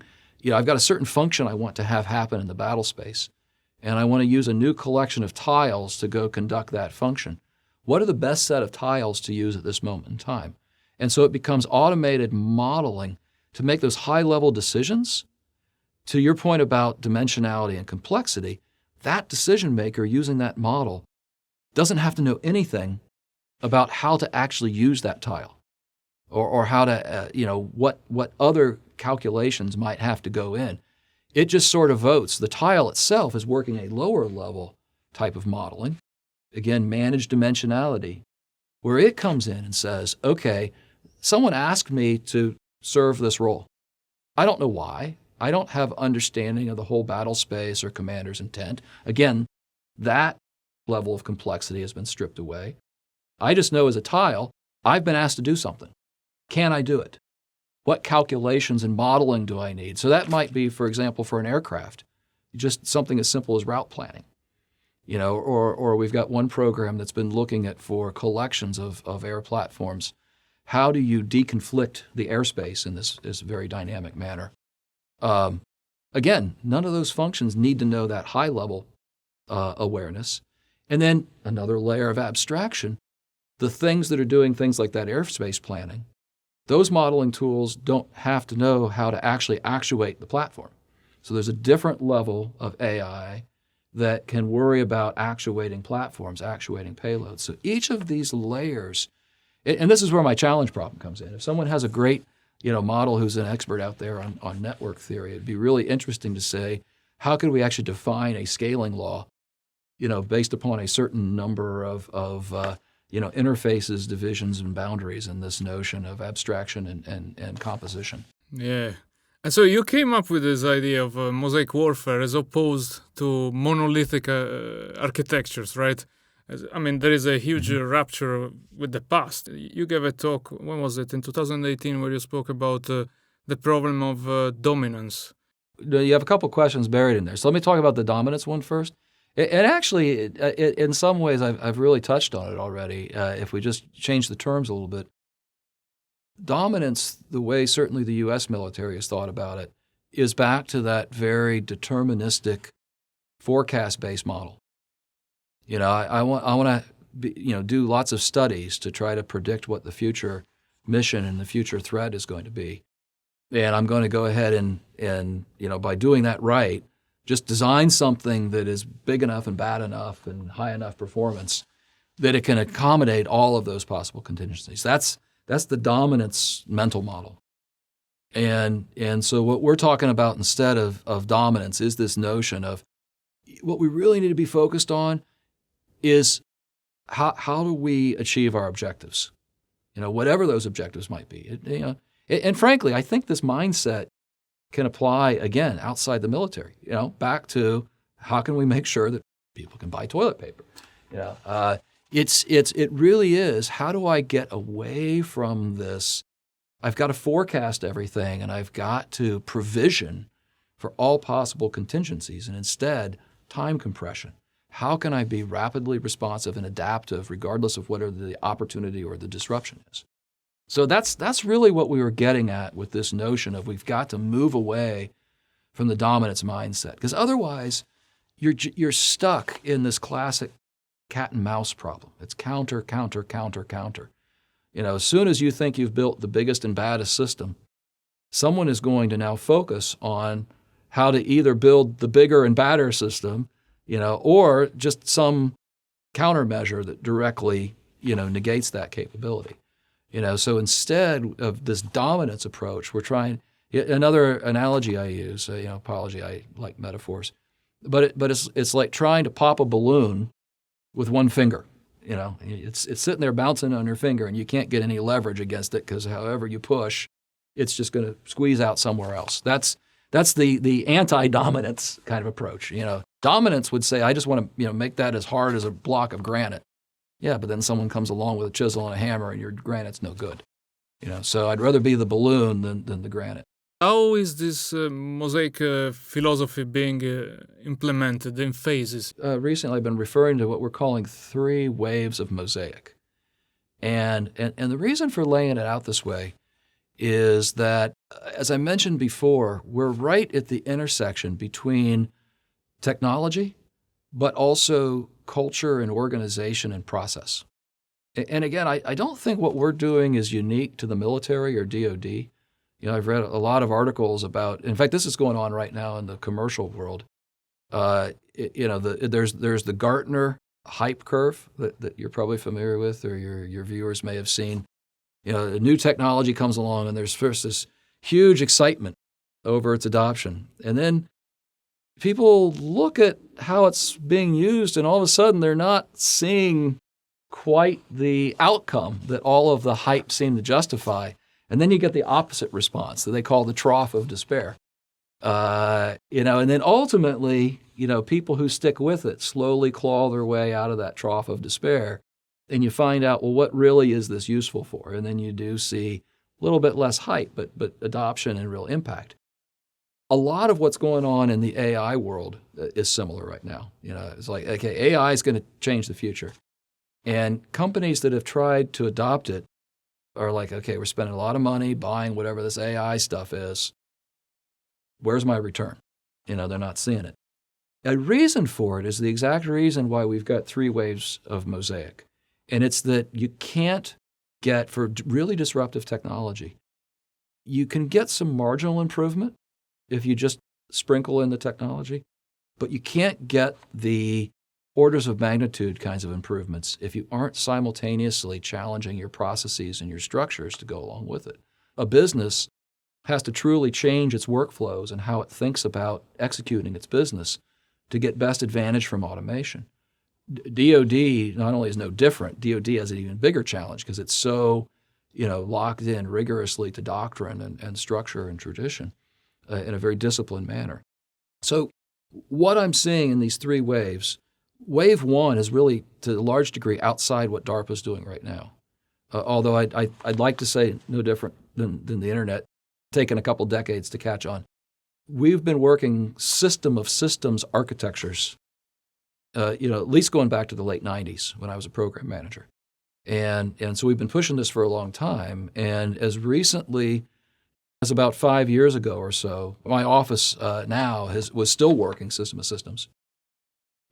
I've got a certain function I want to have happen in the battle space, and I want to use a new collection of tiles to go conduct that function. What are the best set of tiles to use at this moment in time? And so it becomes automated modeling to make those high-level decisions. To your point about dimensionality and complexity, that decision maker using that model doesn't have to know anything about how to actually use that tile or how to, what other calculations might have to go in. It just sort of votes. The tile itself is working a lower level type of modeling, again, managed dimensionality, where it comes in and says, okay, someone asked me to serve this role. I don't know why. I don't have understanding of the whole battle space or commander's intent. Again, that level of complexity has been stripped away. I just know as a tile, I've been asked to do something. Can I do it? What calculations and modeling do I need? So that might be, for example, for an aircraft, just something as simple as route planning. Or we've got one program that's been looking at for collections of air platforms. How do you deconflict the airspace in this very dynamic manner? Again, none of those functions need to know that high-level awareness. And then another layer of abstraction, the things that are doing things like that airspace planning, those modeling tools don't have to know how to actually actuate the platform. So there's a different level of AI that can worry about actuating platforms, actuating payloads. So each of these layers, and this is where my challenge problem comes in. If someone has a great model who's an expert out there on network theory, it'd be really interesting to say, how could we actually define a scaling law, based upon a certain number of interfaces, divisions, and boundaries in this notion of abstraction and composition. Yeah. And so you came up with this idea of mosaic warfare as opposed to monolithic architectures, right? There is a huge rupture with the past. You gave a talk, when was it, in 2018, where you spoke about the problem of dominance. You have a couple questions buried in there. So let me talk about the dominance one first. And actually, in some ways, I've really touched on it already. If we just change the terms a little bit, dominance, the way certainly the U.S. military has thought about it, is back to that very deterministic forecast-based model. I want to do lots of studies to try to predict what the future mission and the future threat is going to be, and I'm going to go ahead and by doing that right, just design something that is big enough and bad enough and high enough performance that it can accommodate all of those possible contingencies. That's the dominance mental model. And so what we're talking about instead of dominance is this notion of what we really need to be focused on is how do we achieve our objectives? Whatever those objectives might be. And frankly, I think this mindset can apply, again, outside the military, back to how can we make sure that people can buy toilet paper? It really is, how do I get away from this? I've got to forecast everything and I've got to provision for all possible contingencies, and instead, time compression. How can I be rapidly responsive and adaptive regardless of whatever the opportunity or the disruption is? So that's really what we were getting at with this notion of we've got to move away from the dominance mindset, because otherwise you're stuck in this classic cat and mouse problem. It's counter, counter, counter, counter. As soon as you think you've built the biggest and baddest system, someone is going to now focus on how to either build the bigger and badder system, or just some countermeasure that directly, negates that capability. So instead of this dominance approach, we're trying. Another analogy I use, apology, I like metaphors, but it's like trying to pop a balloon with one finger. It's sitting there bouncing on your finger, and you can't get any leverage against it because however you push, it's just going to squeeze out somewhere else. That's the anti-dominance kind of approach. Dominance would say, I just want to make that as hard as a block of granite. Yeah, but then someone comes along with a chisel and a hammer, and your granite's no good. So I'd rather be the balloon than the granite. How is this mosaic philosophy being implemented in phases? Recently, I've been referring to what we're calling 3 waves of mosaic. And the reason for laying it out this way is that, as I mentioned before, we're right at the intersection between technology, but also culture and organization and process. And again, I don't think what we're doing is unique to the military or DoD. I've read a lot of articles about, in fact, this is going on right now in the commercial world. There's the Gartner hype curve that you're probably familiar with, or your viewers may have seen. A new technology comes along, and there's first this huge excitement over its adoption. And then people look at how it's being used, and all of a sudden they're not seeing quite the outcome that all of the hype seemed to justify. And then you get the opposite response that they call the trough of despair. And then ultimately, people who stick with it slowly claw their way out of that trough of despair. And you find out, well, what really is this useful for? And then you do see a little bit less hype, but adoption and real impact. A lot of what's going on in the AI world is similar right now. It's like, okay, AI is going to change the future. And companies that have tried to adopt it are like, okay, we're spending a lot of money buying whatever this AI stuff is. Where's my return? They're not seeing it. A reason for it is the exact reason why we've got 3 waves of Mosaic. And it's that you can't get, for really disruptive technology, you can get some marginal improvement if you just sprinkle in the technology, but you can't get the orders of magnitude kinds of improvements if you aren't simultaneously challenging your processes and your structures to go along with it. A business has to truly change its workflows and how it thinks about executing its business to get best advantage from automation. DoD not only is no different, DoD has an even bigger challenge because it's so, locked in rigorously to doctrine and structure and tradition in a very disciplined manner. So what I'm seeing in these 3 waves, wave 1 is really to a large degree outside what DARPA is doing right now. Although I'd like to say no different than the internet, taken a couple decades to catch on. We've been working system of systems architectures, at least going back to the late 90s when I was a program manager. And so we've been pushing this for a long time. And as recently as about 5 years ago or so, my office now was still working system of systems.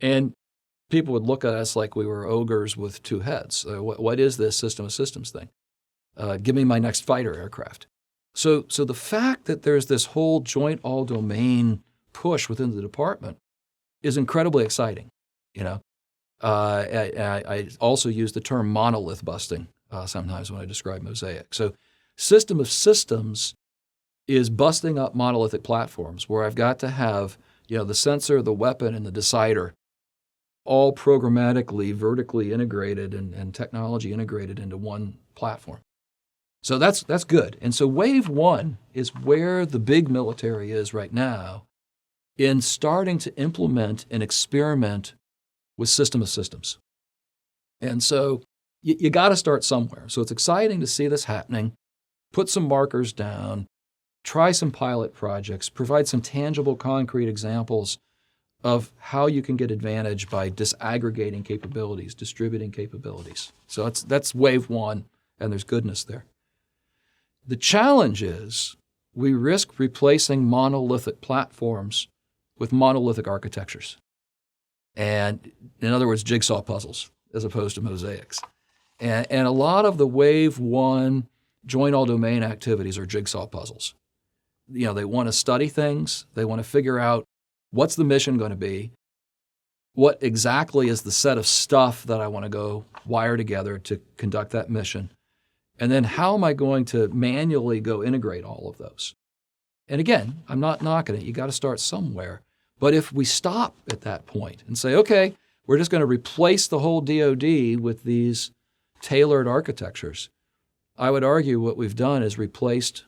And people would look at us like we were ogres with 2 heads. What is this system of systems thing? Give me my next fighter aircraft. So the fact that there's this whole joint all-domain push within the department is incredibly exciting. I also use the term monolith busting sometimes when I describe Mosaic. So system of systems is busting up monolithic platforms where I've got to have the sensor, the weapon, and the decider all programmatically, vertically integrated and technology integrated into one platform. So that's good. And so wave 1 is where the big military is right now in starting to implement and experiment with system of systems. And so you got to start somewhere. So it's exciting to see this happening. Put some markers down, try some pilot projects, provide some tangible, concrete examples of how you can get advantage by disaggregating capabilities, distributing capabilities. So that's wave 1, and there's goodness there. The challenge is we risk replacing monolithic platforms with monolithic architectures. And in other words, jigsaw puzzles as opposed to mosaics. And a lot of the wave 1 joint all-domain activities are jigsaw puzzles. They want to study things. They want to figure out what's the mission going to be, what exactly is the set of stuff that I want to go wire together to conduct that mission, and then how am I going to manually go integrate all of those? And again, I'm not knocking it. You got to start somewhere. But if we stop at that point and say, okay, we're just going to replace the whole DoD with these tailored architectures, I would argue what we've done is replaced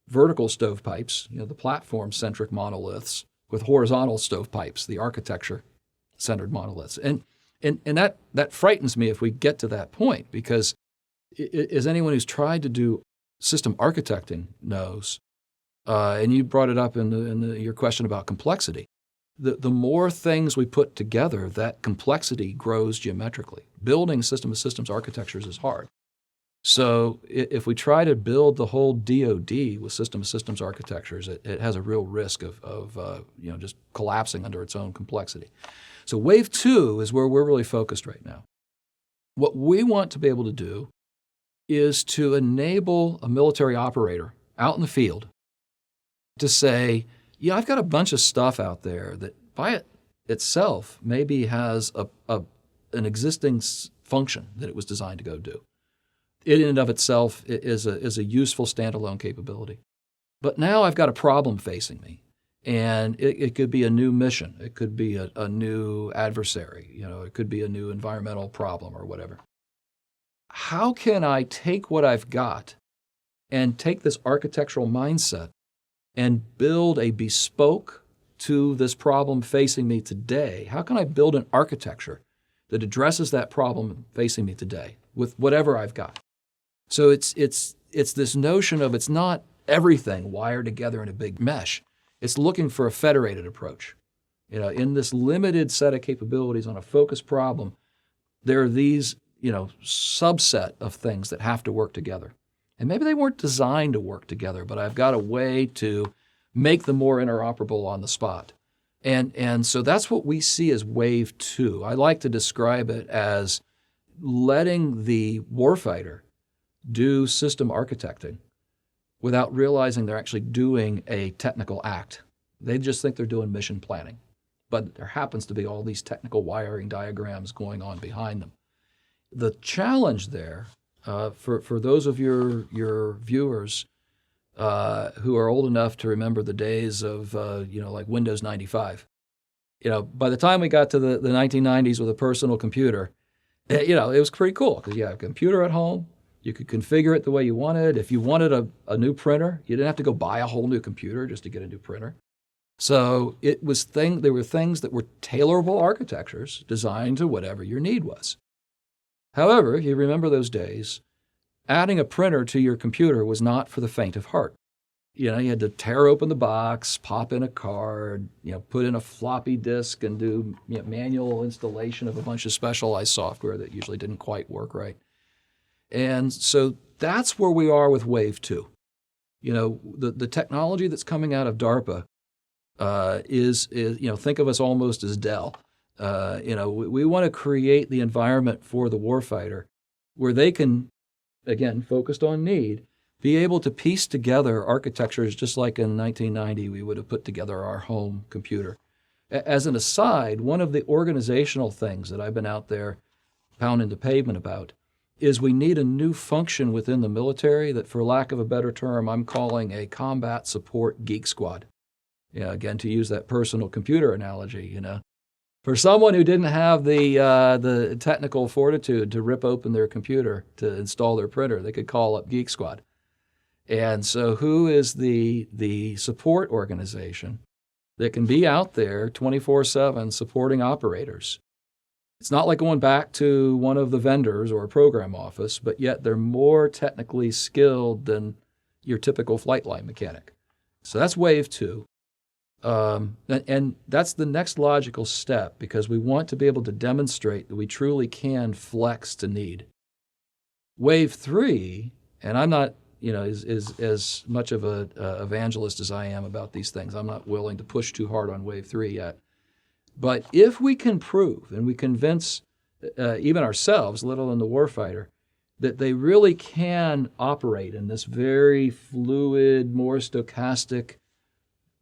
vertical stovepipes, the platform-centric monoliths, with horizontal stovepipes, the architecture-centered monoliths. And that frightens me if we get to that point, because as anyone who's tried to do system architecting knows, and you brought it up in your question about complexity, the more things we put together, that complexity grows geometrically. Building system of systems architectures is hard. So if we try to build the whole DoD with system of systems architectures, it has a real risk of just collapsing under its own complexity. So wave 2 is where we're really focused right now. What we want to be able to do is to enable a military operator out in the field to say, yeah, I've got a bunch of stuff out there that by itself maybe has an existing function that it was designed to go do. It in and of itself is a useful standalone capability. But now I've got a problem facing me. And it could be a new mission. It could be a new adversary. It could be a new environmental problem or whatever. How can I take what I've got and take this architectural mindset and build a bespoke to this problem facing me today? How can I build an architecture that addresses that problem facing me today with whatever I've got? So it's this notion of it's not everything wired together in a big mesh. It's looking for a federated approach. In this limited set of capabilities on a focused problem, there are these, subset of things that have to work together. And maybe they weren't designed to work together, but I've got a way to make them more interoperable on the spot. And so that's what we see as wave 2. I like to describe it as letting the warfighter do system architecting without realizing they're actually doing a technical act. They just think they're doing mission planning. But there happens to be all these technical wiring diagrams going on behind them. The challenge there, for those of your viewers who are old enough to remember the days of, like Windows 95, by the time we got to the 1990s with a personal computer, it was pretty cool because you had a computer at home. You could configure it the way you wanted. If you wanted a new printer, you didn't have to go buy a whole new computer just to get a new printer. So there were things that were tailorable architectures designed to whatever your need was. However, if you remember those days, adding a printer to your computer was not for the faint of heart. You had to tear open the box, pop in a card, put in a floppy disk and do manual installation of a bunch of specialized software that usually didn't quite work right. And so that's where we are with wave 2. The technology that's coming out of DARPA is think of us almost as Dell. We want to create the environment for the warfighter where they can, again, focused on need, be able to piece together architectures just like in 1990 we would have put together our home computer. As an aside, one of the organizational things that I've been out there pounding the pavement about is we need a new function within the military that, for lack of a better term, I'm calling a combat support geek squad. Again, to use that personal computer analogy, For someone who didn't have the technical fortitude to rip open their computer to install their printer, they could call up Geek Squad. And so who is the support organization that can be out there 24/7 supporting operators? It's not like going back to one of the vendors or a program office, but yet they're more technically skilled than your typical flight line mechanic. So that's wave 2. And that's the next logical step because we want to be able to demonstrate that we truly can flex to need. Wave 3, and I'm not, is as much of an evangelist as I am about these things. I'm not willing to push too hard on wave 3 yet. But if we can prove and we convince even ourselves, let alone the warfighter, that they really can operate in this very fluid, more stochastic,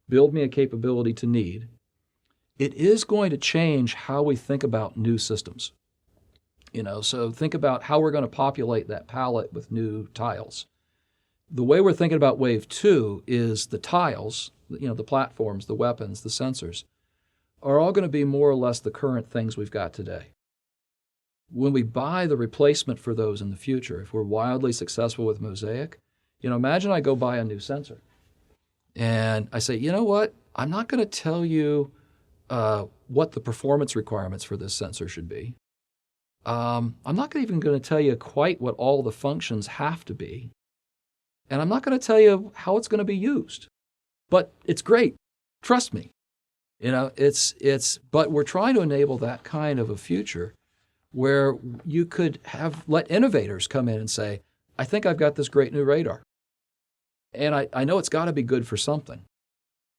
build me a capability to need, it is going to change how we think about new systems. So think about how we're going to populate that palette with new tiles. The way we're thinking about wave 2 is the tiles, the platforms, the weapons, the sensors, are all going to be more or less the current things we've got today. When we buy the replacement for those in the future, if we're wildly successful with Mosaic, imagine I go buy a new sensor. And I say, you know what? I'm not going to tell you what the performance requirements for this sensor should be. I'm not even going to tell you quite what all the functions have to be. And I'm not going to tell you how it's going to be used. But it's great. Trust me. But we're trying to enable that kind of a future where you could let innovators come in and say, I think I've got this great new radar. And I know it's got to be good for something.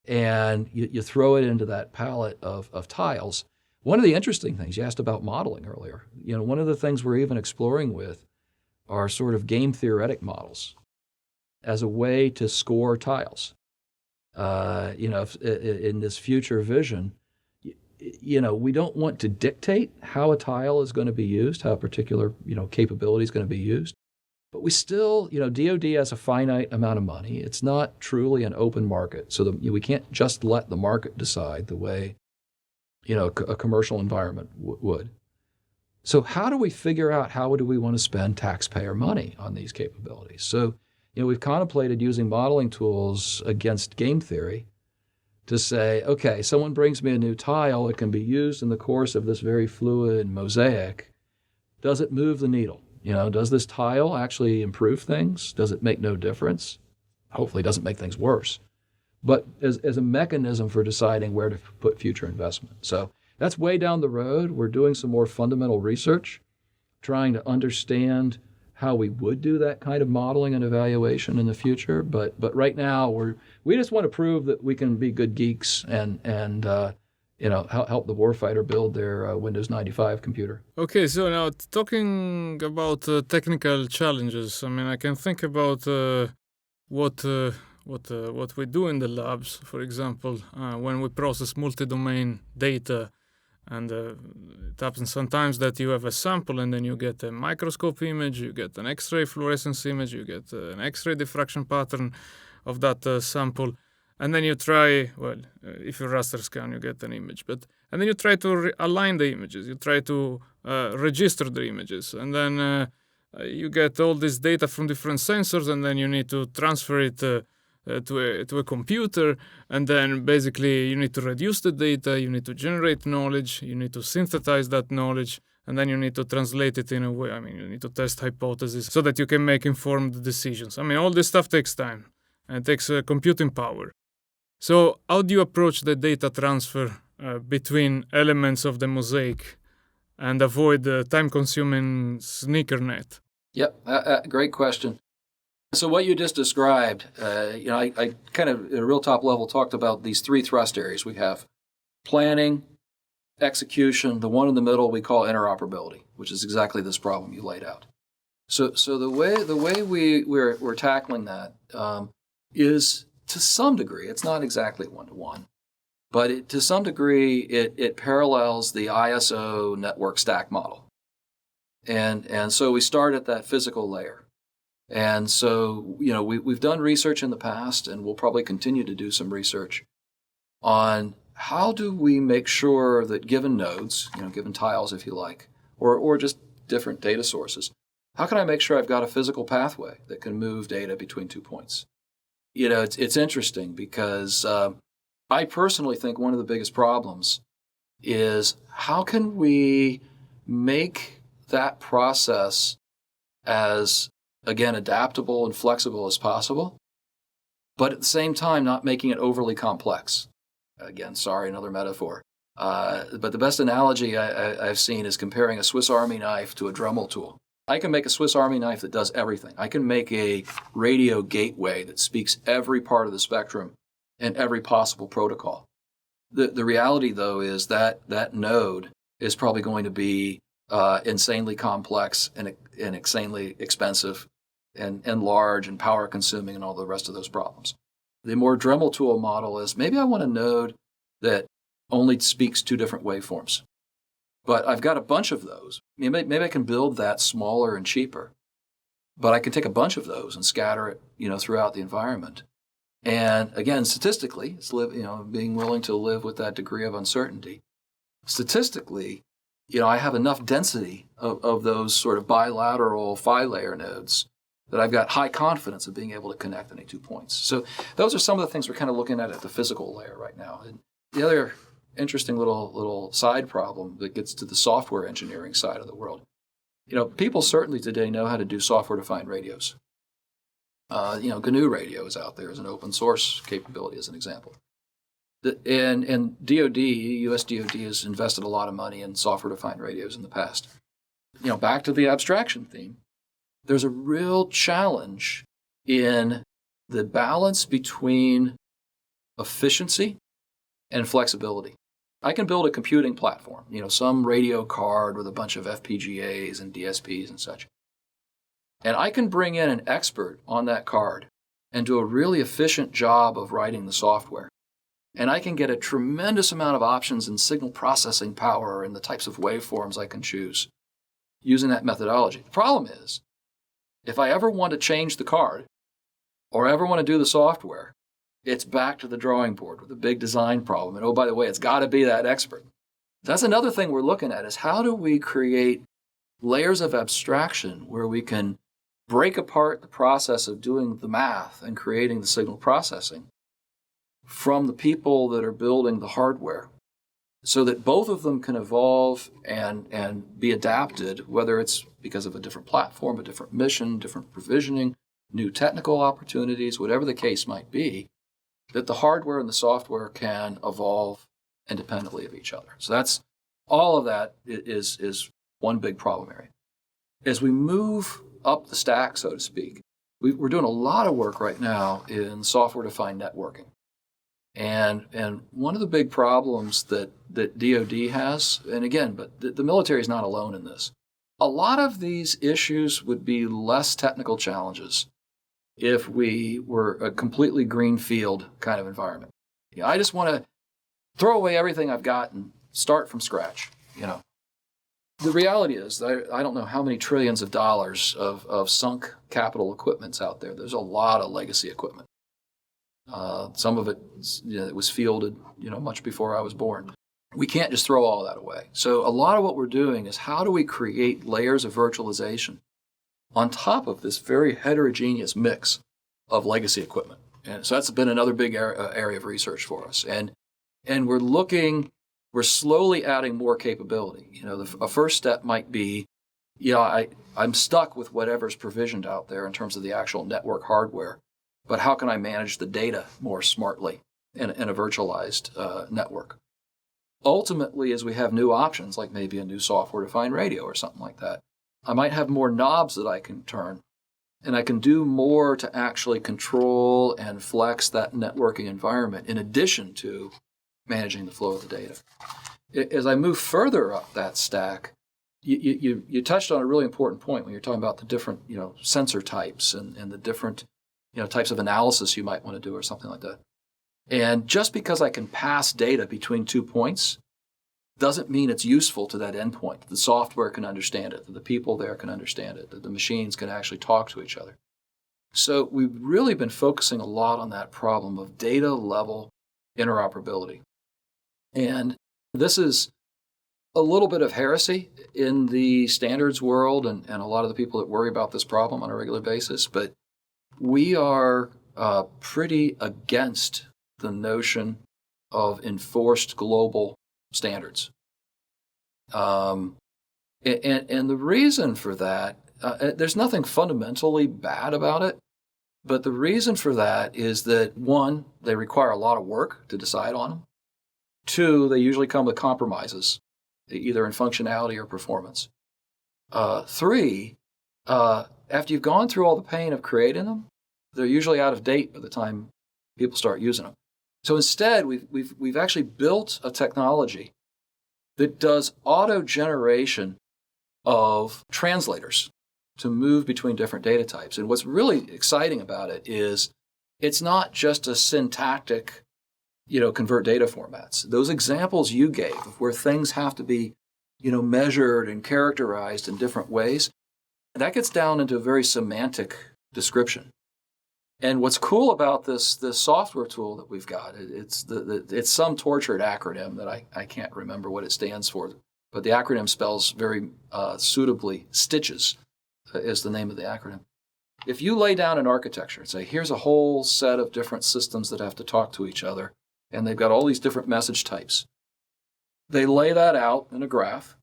And you throw it into that palette of tiles. One of the interesting things, you asked about modeling earlier, one of the things we're even exploring with are sort of game theoretic models as a way to score tiles. In this future vision, we don't want to dictate how a tile is going to be used, how a particular, capability is going to be used. But we still, DoD has a finite amount of money. It's not truly an open market. So we can't just let the market decide the way, a commercial environment would. So how do we figure out how do we want to spend taxpayer money on these capabilities? So, we've contemplated using modeling tools against game theory to say, okay, someone brings me a new tile. It can be used in the course of this very fluid mosaic. Does it move the needle? Does this tile actually improve things? Does it make no difference? Hopefully it doesn't make things worse. But as a mechanism for deciding where to put future investment. So that's way down the road. We're doing some more fundamental research, trying to understand how we would do that kind of modeling and evaluation in the future. But right now, we just want to prove that we can be good geeks and help the warfighter build their Windows 95 computer. Okay, so now talking about technical challenges, I can think about what we do in the labs. For example, when we process multi-domain data, and it happens sometimes that you have a sample and then you get a microscope image, you get an X-ray fluorescence image, you get an X-ray diffraction pattern of that sample. And then you try, if you raster scan, you get an image. And then you try to align the images. You try to register the images. And then you get all this data from different sensors, and then you need to transfer it to a computer. And then basically you need to reduce the data, you need to generate knowledge, you need to synthesize that knowledge, and then you need to translate it in a way. You need to test hypotheses so that you can make informed decisions. All this stuff takes time, and it takes computing power. So how do you approach the data transfer between elements of the mosaic and avoid the time-consuming sneaker net? Yep, great question. So what you just described, I kind of, at a real top level, talked about these three thrust areas. We have planning, execution, the one in the middle we call interoperability, which is exactly this problem you laid out. So the way we're tackling that is, to some degree, it's not exactly one-to-one, but to some degree, it parallels the ISO network stack model. And so we start at that physical layer. And so, we've done research in the past, and we'll probably continue to do some research on how do we make sure that given nodes, given tiles, if you like, or just different data sources, how can I make sure I've got a physical pathway that can move data between 2 points? It's interesting because I personally think one of the biggest problems is how can we make that process as, again, adaptable and flexible as possible, but at the same time not making it overly complex. Again, sorry, another metaphor. But the best analogy I've seen is comparing a Swiss Army knife to a Dremel tool. I can make a Swiss Army knife that does everything. I can make a radio gateway that speaks every part of the spectrum and every possible protocol. The reality, though, is that node is probably going to be insanely complex and insanely expensive and large and power consuming and all the rest of those problems. The more Dremel tool model is maybe I want a node that only speaks 2 different waveforms. But I've got a bunch of those. Maybe I can build that smaller and cheaper. But I can take a bunch of those and scatter it, throughout the environment. And again, statistically, it's being willing to live with that degree of uncertainty. Statistically, I have enough density of those sort of bilateral phi layer nodes that I've got high confidence of being able to connect any 2 points. So those are some of the things we're kind of looking at the physical layer right now. And the other interesting little side problem that gets to the software engineering side of the world. People certainly today know how to do software-defined radios. GNU radio is out there as an open source capability, as an example. And DoD, US DoD has invested a lot of money in software-defined radios in the past. Back to the abstraction theme. there's a real challenge in the balance between efficiency and flexibility. I can build a computing platform, some radio card with a bunch of FPGAs and DSPs and such. And I can bring in an expert on that card and do a really efficient job of writing the software. And I can get a tremendous amount of options in signal processing power and the types of waveforms I can choose using that methodology. The problem is, if I ever want to change the card or ever want to do the software, it's back to the drawing board with a big design problem. And oh, by the way, it's got to be that expert. That's another thing we're looking at is how do we create layers of abstraction where we can break apart the process of doing the math and creating the signal processing from the people that are building the hardware so that both of them can evolve and be adapted, whether it's because of a different platform, a different mission, different provisioning, new technical opportunities, whatever the case might be, that the hardware and the software can evolve independently of each other. So that's all of that is one big problem area. As we move up the stack, so to speak, we're doing a lot of work right now in software-defined networking. And one of the big problems that DoD has, and again, but the military is not alone in this, a lot of these issues would be less technical challenges if we were a completely greenfield kind of environment. I just want to throw away everything I've got and start from scratch. The reality is, I don't know how many trillions of dollars of sunk capital equipment's out there. There's a lot of legacy equipment. Some of it, it was fielded, much before I was born. We can't just throw all that away. So a lot of what we're doing is how do we create layers of virtualization on top of this very heterogeneous mix of legacy equipment. And so that's been another big area of research for us. And we're slowly adding more capability. A first step might be, I'm stuck with whatever's provisioned out there in terms of the actual network hardware, but how can I manage the data more smartly in a virtualized network? Ultimately, as we have new options, like maybe a new software-defined radio or something like that, I might have more knobs that I can turn, and I can do more to actually control and flex that networking environment in addition to managing the flow of the data. As I move further up that stack, you touched on a really important point when you're talking about the different sensor types and the different types of analysis you might want to do or something like that. And just because I can pass data between 2 points doesn't mean it's useful to that endpoint. The software can understand it, that the people there can understand it, that the machines can actually talk to each other. So we've really been focusing a lot on that problem of data level interoperability. And this is a little bit of heresy in the standards world and a lot of the people that worry about this problem on a regular basis, but we are pretty against the notion of enforced global standards. And the reason for that, there's nothing fundamentally bad about it, but the reason for that is that, one, they require a lot of work to decide on them. Two, they usually come with compromises, either in functionality or performance. Three, after you've gone through all the pain of creating them, they're usually out of date by the time people start using them. So instead, we've actually built a technology that does auto-generation of translators to move between different data types. And what's really exciting about it is it's not just a syntactic, convert data formats. Those examples you gave of where things have to be, measured and characterized in different ways, that gets down into a very semantic description. And what's cool about this software tool that we've got, it's some tortured acronym that I can't remember what it stands for, but the acronym spells very suitably STITCHES is the name of the acronym. If you lay down an architecture and say, here's a whole set of different systems that have to talk to each other, and they've got all these different message types, they lay that out in a graph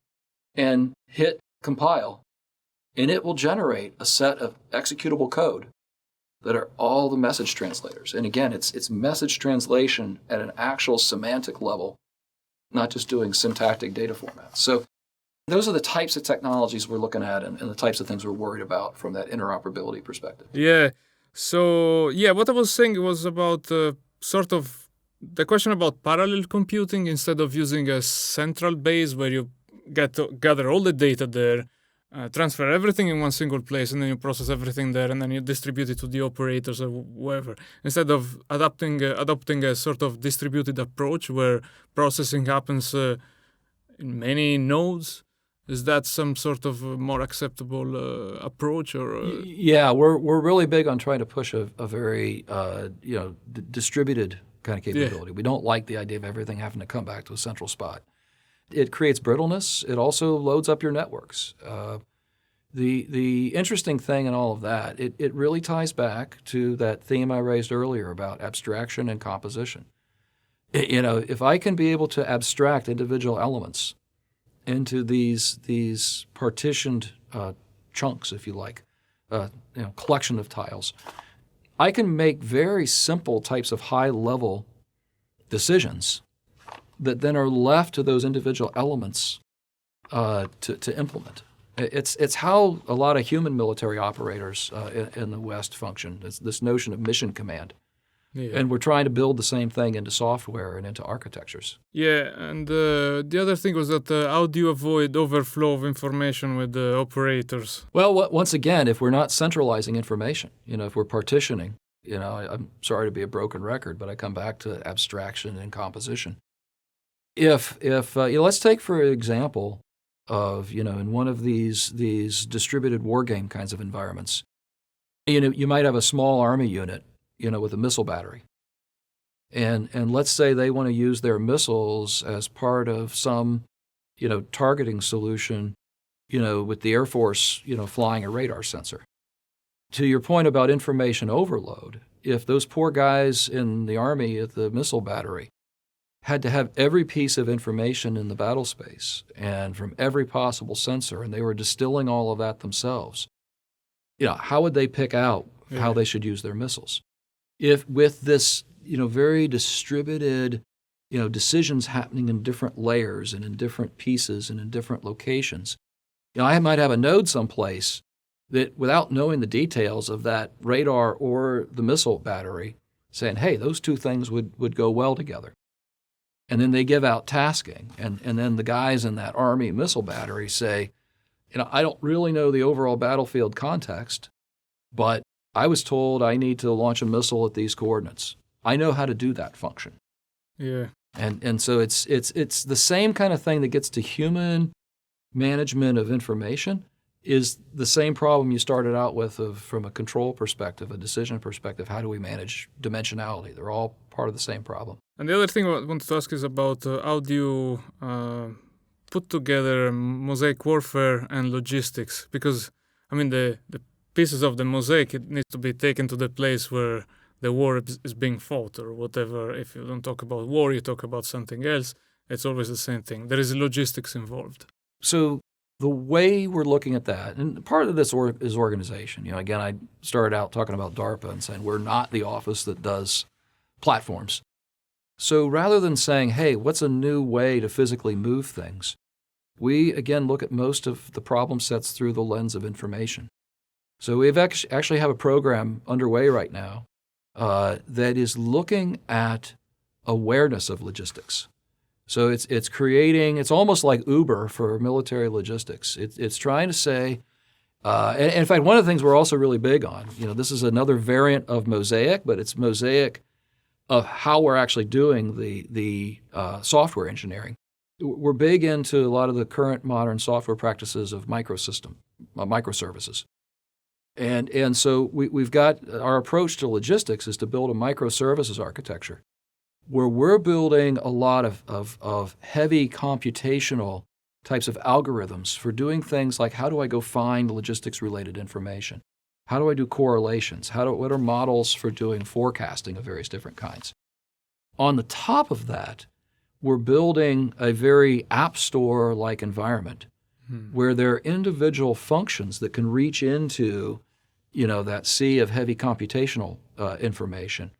and hit compile, and it will generate a set of executable code that are all the message translators. And again, it's message translation at an actual semantic level, not just doing syntactic data formats. So Those are the types of technologies we're looking at and the types of things we're worried about from that interoperability perspective. Yeah. So, yeah, what I was saying was about sort of the question about parallel computing instead of using a central base where you get to gather all the data there, transfer everything in one single place, and then you process everything there, and then you distribute it to the operators or whoever. Instead of adopting a sort of distributed approach where processing happens in many nodes. Is that some sort of more acceptable approach, or? Yeah, we're really big on trying to push a very distributed kind of capability. We don't like the idea of everything having to come back to a central spot. It creates brittleness. It also loads up your networks. The interesting thing in all of that, it really ties back to that theme I raised earlier about abstraction and composition. If I can be able to abstract individual elements into these partitioned chunks, if you like, collection of tiles, I can make very simple types of high-level decisions that then are left to those individual elements to implement. It's how a lot of human military operators in the West function. It's this notion of mission command. Yeah. And we're trying to build the same thing into software and into architectures. Yeah, and the other thing was that how do you avoid overflow of information with the operators? Well, once again, if we're not centralizing information, if we're partitioning, I'm sorry to be a broken record, but I come back to abstraction and composition. If let's take for example of in one of these distributed war game kinds of environments, you might have a small army unit, with a missile battery. And let's say they want to use their missiles as part of some, targeting solution, with the Air Force, flying a radar sensor. To your point about information overload, if those poor guys in the Army at the missile battery had to have every piece of information in the battle space and from every possible sensor, and they were distilling all of that themselves, how would they pick out how they should use their missiles? If with this, very distributed, decisions happening in different layers and in different pieces and in different locations, I might have a node someplace that without knowing the details of that radar or the missile battery saying, hey, those two things would go well together. And then they give out tasking. And then the guys in that Army missile battery say, I don't really know the overall battlefield context, but I was told I need to launch a missile at these coordinates. I know how to do that function. Yeah. And so it's the same kind of thing that gets to human management of information is the same problem you started out with from a control perspective, a decision perspective. How do we manage dimensionality? They're all part of the same problem. And the other thing I wanted to ask is about how do you put together Mosaic Warfare and logistics? Because, the pieces of the mosaic, it needs to be taken to the place where the war is being fought or whatever. If you don't talk about war, you talk about something else. It's always the same thing. There is logistics involved. So the way we're looking at that, and part of this is organization. Again, I started out talking about DARPA and saying we're not the office that does platforms. So rather than saying, hey, what's a new way to physically move things, we, again, look at most of the problem sets through the lens of information. So we've actually have a program underway right now that is looking at awareness of logistics. So it's almost like Uber for military logistics. It's trying to say, and in fact, one of the things we're also really big on, this is another variant of Mosaic, but it's Mosaic of how we're actually doing the software engineering. We're big into a lot of the current modern software practices of microservices. And so we've got our approach to logistics is to build a microservices architecture where we're building a lot of heavy computational types of algorithms for doing things like how do I go find logistics-related information? How do I do correlations? What are models for doing forecasting of various different kinds? On the top of that, we're building a very app store-like environment where there are individual functions that can reach into that sea of heavy computational information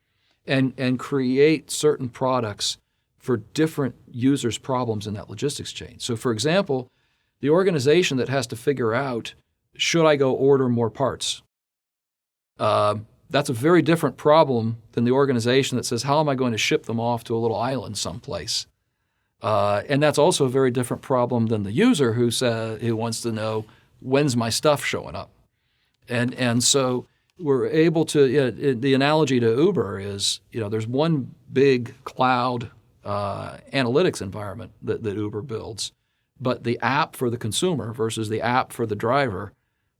and create certain products for different users' problems in that logistics chain. So for example, the organization that has to figure out, should I go order more parts? That's a very different problem than the organization that says, how am I going to ship them off to a little island someplace? And that's also a very different problem than the user who wants to know, when's my stuff showing up? And so we're able to, the analogy to Uber is, there's one big cloud analytics environment that Uber builds, but the app for the consumer versus the app for the driver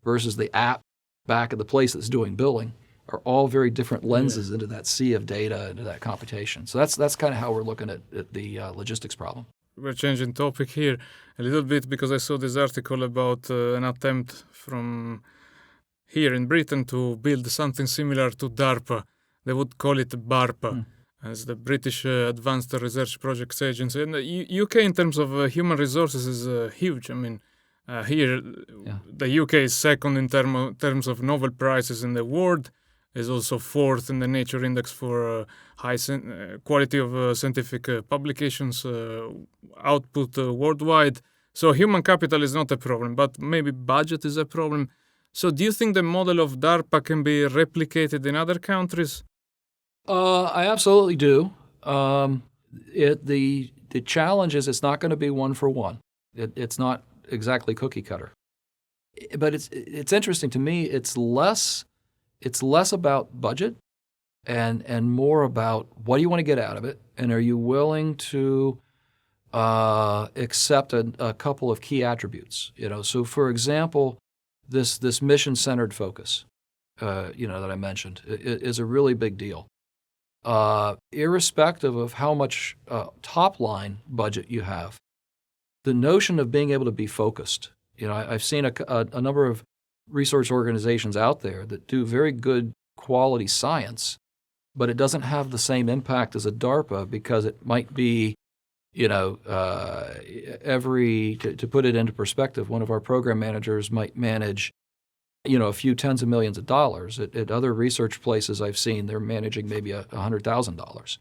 versus the app back at the place that's doing billing are all very different lenses into that sea of data, into that computation. So that's kind of how we're looking at the logistics problem. We're changing topic here a little bit because I saw this article about an attempt from here in Britain to build something similar to DARPA. They would call it BARPA, as the British Advanced Research Projects Agency. And the UK, in terms of human resources, is huge. I mean, here, the UK is second in terms of Nobel Prizes in the world, is also fourth in the Nature Index for high quality of scientific publications output worldwide. So human capital is not a problem, but maybe budget is a problem. So do you think the model of DARPA can be replicated in other countries? I absolutely do. The challenge is it's not going to be one for one. It's not exactly cookie cutter. But it's interesting to me. It's less about budget and more about what do you want to get out of it, and are you willing to accept a couple of key attributes. So for example, this mission-centered focus, that I mentioned, is a really big deal. Irrespective of how much top-line budget you have, the notion of being able to be focused. I've seen a number of research organizations out there that do very good quality science, but it doesn't have the same impact as a DARPA because it might be, to put it into perspective, one of our program managers might manage, a few tens of millions of dollars. At other research places I've seen, they're managing maybe $100,000.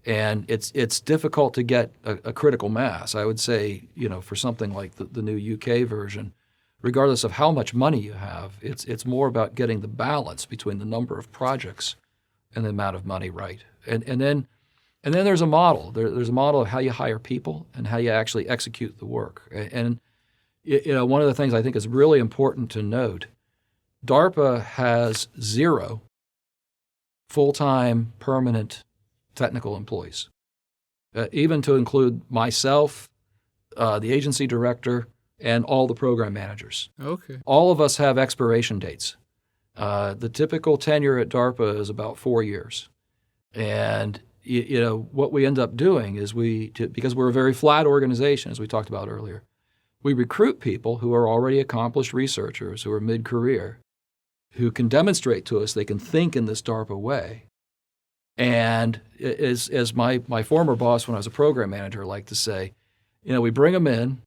And it's difficult to get a critical mass. I would say, for something like the new UK version, regardless of how much money you have, it's more about getting the balance between the number of projects and the amount of money right. And then there's a model. There's a model of how you hire people and how you actually execute the work. And one of the things I think is really important to note, DARPA has 0 full-time permanent technical employees, even to include myself, the agency director, and all the program managers. Okay. All of us have expiration dates. The typical tenure at DARPA is about 4 years. And what we end up doing is because we're a very flat organization, as we talked about earlier, we recruit people who are already accomplished researchers, who are mid-career, who can demonstrate to us they can think in this DARPA way. And as my former boss when I was a program manager liked to say, we bring them in,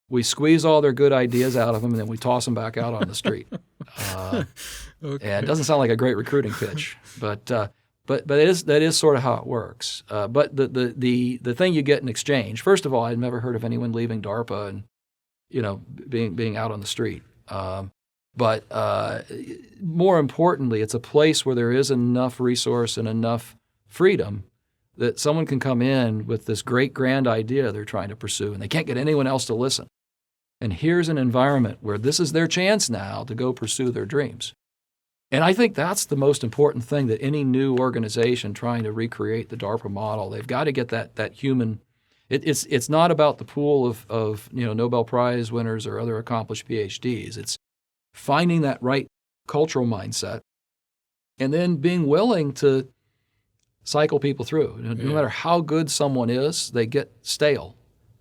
we squeeze all their good ideas out of them, and then we toss them back out on the street. Okay. And it doesn't sound like a great recruiting pitch, but that is sort of how it works. But the thing you get in exchange, first of all, I'd never heard of anyone leaving DARPA and being out on the street. But more importantly, it's a place where there is enough resource and enough freedom that someone can come in with this great grand idea they're trying to pursue, and they can't get anyone else to listen. And here's an environment where this is their chance now to go pursue their dreams. And I think that's the most important thing that any new organization trying to recreate the DARPA model, they've got to get that human. It's not about the pool of Nobel Prize winners or other accomplished PhDs. It's finding that right cultural mindset and then being willing to cycle people through. No matter how good someone is, they get stale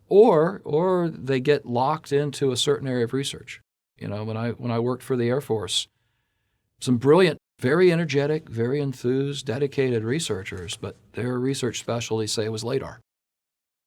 or they get locked into a certain area of research. When I worked for the Air Force, some brilliant, very energetic, very enthused, dedicated researchers, but their research specialty, say, was LADAR.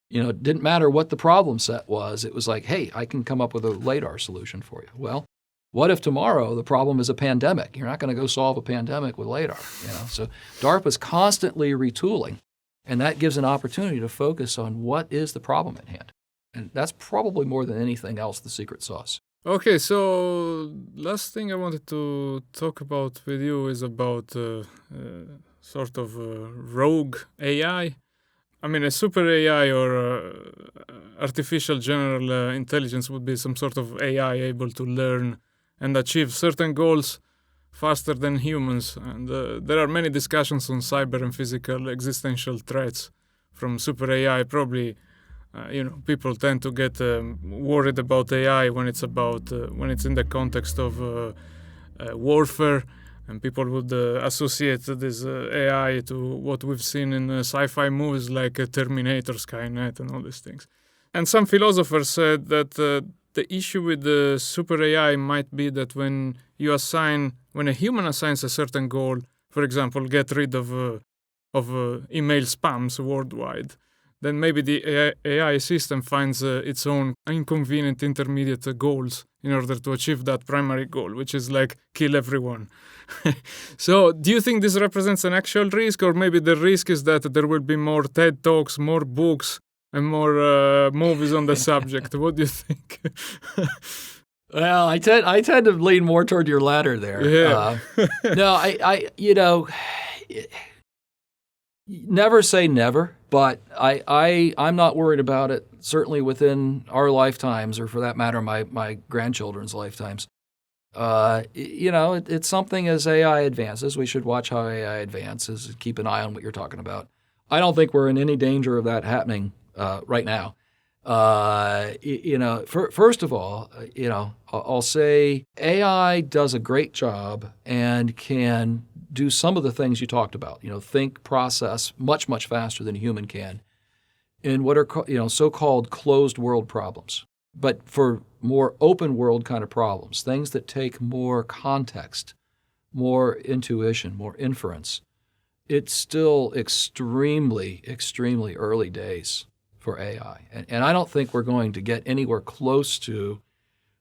It didn't matter what the problem set was. It was like, hey, I can come up with a LADAR solution for you. Well, what if tomorrow the problem is a pandemic? You're not going to go solve a pandemic with LADAR. So DARPA is constantly retooling, and that gives an opportunity to focus on what is the problem at hand. And that's probably more than anything else the secret sauce. Okay, so last thing I wanted to talk about with you is about sort of rogue AI. I mean, a super AI or artificial general intelligence would be some sort of AI able to learn and achieve certain goals faster than humans. And there are many discussions on cyber and physical existential threats from super AI. Probably, people tend to get worried about AI when it's in the context of warfare. And people would associate this AI to what we've seen in sci-fi movies like Terminator, Skynet, and all these things. And some philosophers said that the issue with the super AI might be that when a human assigns a certain goal, for example, get rid of email spams worldwide, then maybe the AI system finds its own inconvenient intermediate goals in order to achieve that primary goal, which is like kill everyone. So do you think this represents an actual risk, or maybe the risk is that there will be more TED Talks, more books, and more movies on the subject? What do you think? Well, I tend to lean more toward your latter there. Yeah. No, never say never, but I'm not worried about it, certainly within our lifetimes, or for that matter, my grandchildren's lifetimes. It's something as AI advances. We should watch how AI advances and keep an eye on what you're talking about. I don't think we're in any danger of that happening right now. First of all, I'll say AI does a great job and can do some of the things you talked about. Think, process much, much faster than a human can in what are so-called closed world problems. But for more open world kind of problems, things that take more context, more intuition, more inference, it's still extremely, extremely early days for AI. And I don't think we're going to get anywhere close to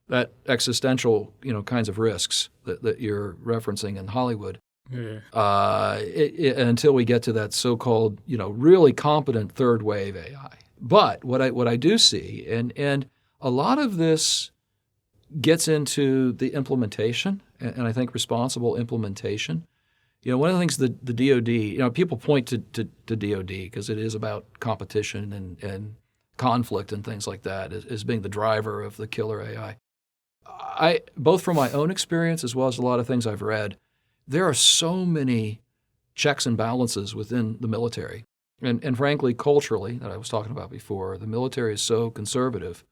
that existential, kinds of risks that you're referencing in Hollywood. Yeah. Until we get to that so-called, really competent third wave AI. But what I do see, and a lot of this gets into the implementation, and I think responsible implementation. One of the things the DoD, people point to DoD because it is about competition and conflict and things like that as being the driver of the killer AI. Both from my own experience as well as a lot of things I've read, there are so many checks and balances within the military. And frankly, culturally, that I was talking about before, the military is so conservative.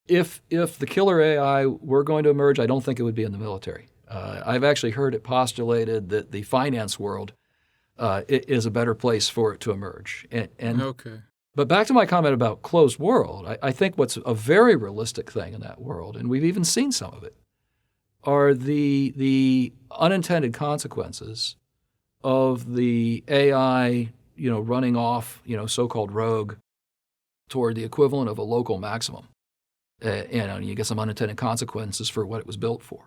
If the killer AI were going to emerge, I don't think it would be in the military. I've actually heard it postulated that the finance world is a better place for it to emerge. Okay. But back to my comment about closed world, I think what's a very realistic thing in that world, and we've even seen some of it, are the unintended consequences of the AI, running off, so-called rogue toward the equivalent of a local maximum. You get some unintended consequences for what it was built for,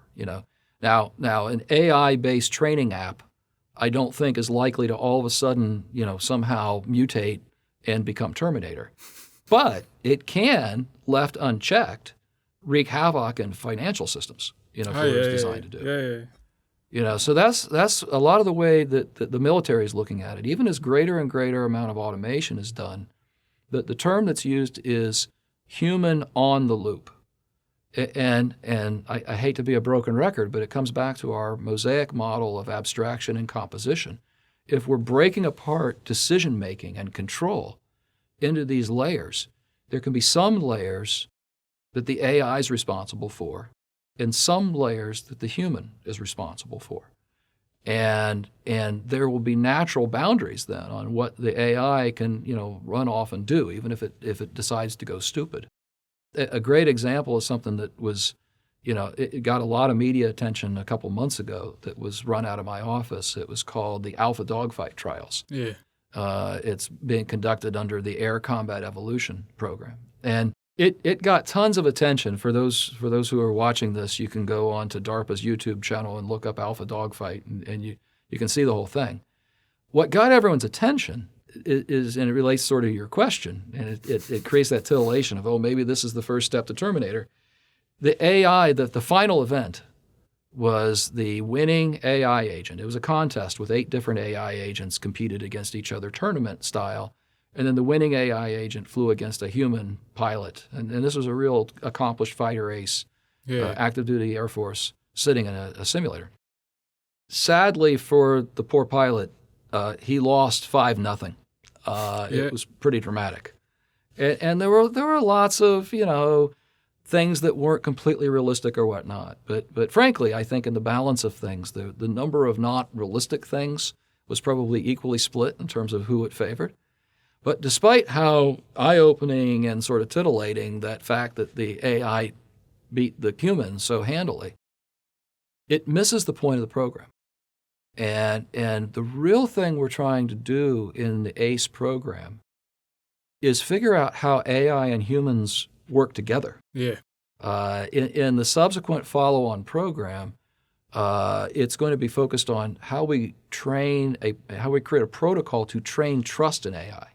Now, an AI-based training app, I don't think is likely to all of a sudden, somehow mutate and become Terminator. But it can, left unchecked, wreak havoc in financial systems, for what it's designed to do. Yeah. So that's a lot of the way that the military is looking at it. Even as greater and greater amount of automation is done, the term that's used is human on the loop. And I hate to be a broken record, but it comes back to our Mosaic model of abstraction and composition. If we're breaking apart decision-making and control into these layers, there can be some layers that the AI is responsible for and some layers that the human is responsible for. And there will be natural boundaries then on what the AI can, run off and do, even if it decides to go stupid. A great example is something that was, it got a lot of media attention a couple months ago that was run out of my office. It was called the Alpha Dogfight Trials. Yeah. It's being conducted under the Air Combat Evolution Program. And it got tons of attention. For those who are watching this, you can go on to DARPA's YouTube channel and look up Alpha Dogfight, and you can see the whole thing. What got everyone's attention and it relates sort of to your question, and it creates that titillation of, oh, maybe this is the first step to Terminator. The AI, the final event was the winning AI agent. It was a contest with 8 different AI agents competed against each other tournament style. And then the winning AI agent flew against a human pilot. And this was a real accomplished fighter ace, active duty Air Force, sitting in a simulator. Sadly for the poor pilot, he lost 5-0. It was pretty dramatic. And there were lots of, things that weren't completely realistic or whatnot. But frankly, I think in the balance of things, the number of not realistic things was probably equally split in terms of who it favored. But despite how eye-opening and sort of titillating that fact that the AI beat the humans so handily, it misses the point of the program. And the real thing we're trying to do in the ACE program is figure out how AI and humans work together. Yeah. In the subsequent follow-on program, it's going to be focused on how we create a protocol to train trust in AI.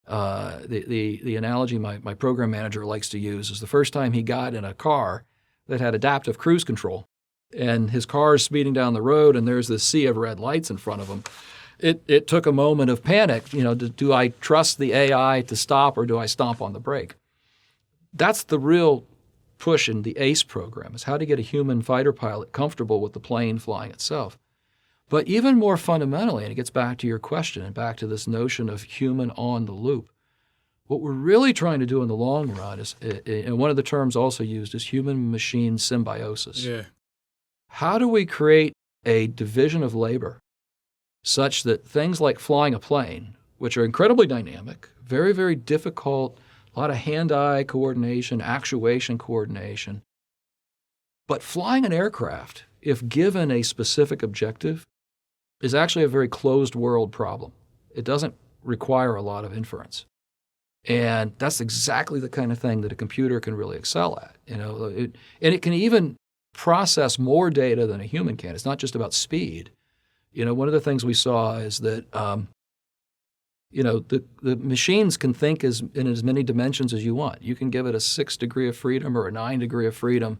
The analogy my program manager likes to use is the first time he got in a car that had adaptive cruise control, and his car is speeding down the road, and there's this sea of red lights in front of him. It took a moment of panic. Do I trust the AI to stop, or do I stomp on the brake? That's the real push in the ACE program, is how to get a human fighter pilot comfortable with the plane flying itself. But even more fundamentally, and it gets back to your question and back to this notion of human on the loop, what we're really trying to do in the long run is, and one of the terms also used is human-machine symbiosis. Yeah. How do we create a division of labor such that things like flying a plane, which are incredibly dynamic, very, very difficult, a lot of hand-eye coordination, actuation coordination. But flying an aircraft, if given a specific objective, is actually a very closed world problem. It doesn't require a lot of inference. And that's exactly the kind of thing that a computer can really excel at. And it can even process more data than a human can. It's not just about speed. One of the things we saw is that the machines can think in as many dimensions as you want. You can give it a 6 degree of freedom or a 9 degree of freedom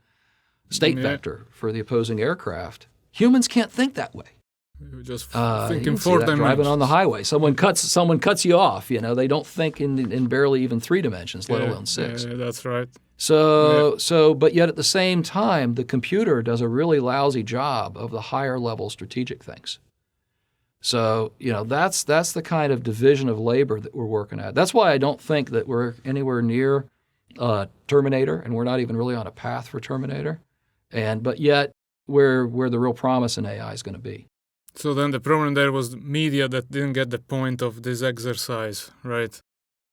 state vector for the opposing aircraft. Humans can't think that way. You're just thinking 4 dimensions. Driving on the highway, someone cuts you off. They don't think in barely even 3 dimensions, let alone 6. Yeah, that's right. But yet at the same time, the computer does a really lousy job of the higher level strategic things. So, that's the kind of division of labor that we're working at. That's why I don't think that we're anywhere near Terminator, and we're not even really on a path for Terminator. But yet, where the real promise in AI is going to be. So then the problem there was media that didn't get the point of this exercise, right?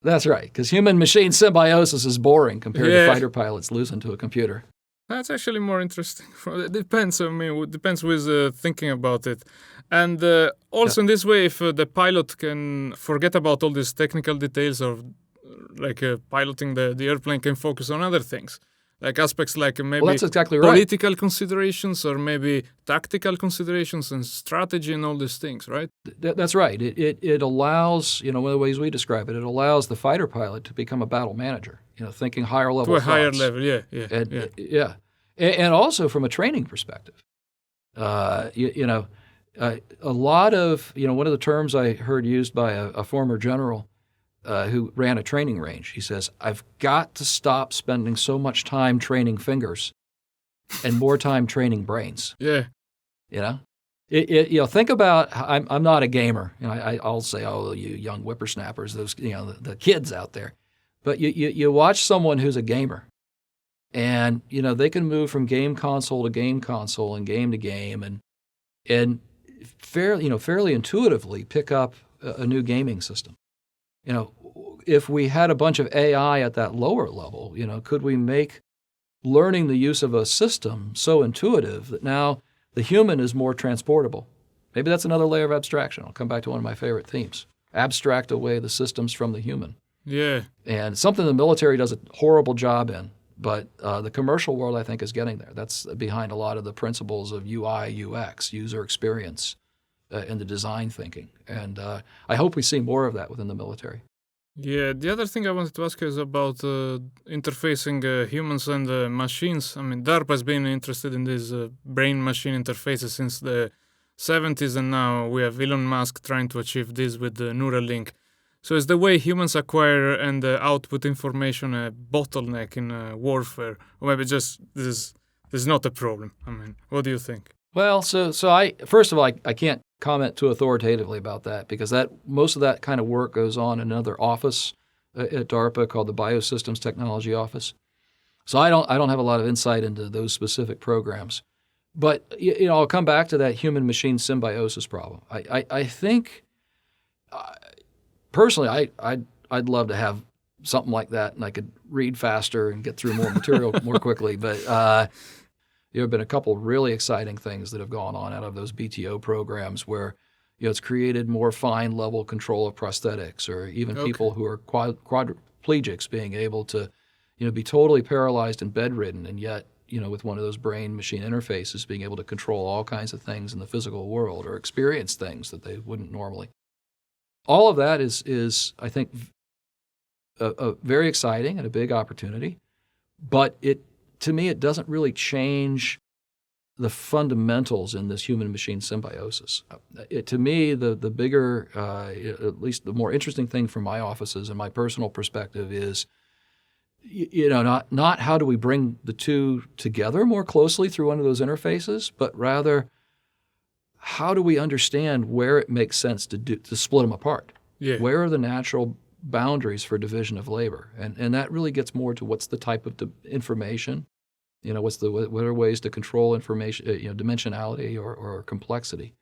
That's right, because human-machine symbiosis is boring compared to fighter pilots losing to a computer. That's actually more interesting. It depends. It depends who's thinking about it. And also in this way, if the pilot can forget about all these technical details of piloting the airplane, can focus on other things. Like aspects like maybe that's exactly right. Political considerations or maybe tactical considerations and strategy and all these things, right? That's right. It allows, one of the ways we describe it allows the fighter pilot to become a battle manager, thinking higher level to a thoughts. higher level, yeah. And also from a training perspective. A lot of, one of the terms I heard used by a former general who ran a training range. He says, I've got to stop spending so much time training fingers and more time training brains. Yeah. Think about, I'm not a gamer. I'll say, oh, you young whippersnappers, those, the kids out there. But you watch someone who's a gamer and, they can move from game console to game console and game to game and fairly intuitively pick up a new gaming system. If we had a bunch of AI at that lower level, could we make learning the use of a system so intuitive that now the human is more transportable? Maybe that's another layer of abstraction. I'll come back to one of my favorite themes. Abstract away the systems from the human. Yeah. And something the military does a horrible job in, but the commercial world, I think, is getting there. That's behind a lot of the principles of UI, UX, user experience, in the design thinking. And I hope we see more of that within the military. Yeah, the other thing I wanted to ask you is about interfacing humans and machines. I mean, DARPA has been interested in these brain-machine interfaces since the 70s, and now we have Elon Musk trying to achieve this with the Neuralink. So is the way humans acquire and output information a bottleneck in warfare? Or maybe just this is not a problem? I mean, what do you think? Well, so I first of all, I can't comment too authoritatively about that because most of that kind of work goes on in another office at DARPA called the Biosystems Technology Office. So I don't have a lot of insight into those specific programs. But I'll come back to that human-machine symbiosis problem. I think personally, I'd love to have something like that, and I could read faster and get through more material more quickly. But there have been a couple really exciting things that have gone on out of those BTO programs where it's created more fine-level control of prosthetics, or even people who are quadriplegics being able to be totally paralyzed and bedridden, and yet with one of those brain-machine interfaces being able to control all kinds of things in the physical world or experience things that they wouldn't normally. All of that is I think, a very exciting and a big opportunity, but to me, it doesn't really change the fundamentals in this human-machine symbiosis. To me, the bigger, at least the more interesting thing from my offices and my personal perspective is, not how do we bring the two together more closely through one of those interfaces, but rather how do we understand where it makes sense to split them apart? Yeah. Where are the natural boundaries for division of labor? And that really gets more to what's the type of information, what are ways to control information, dimensionality or complexity.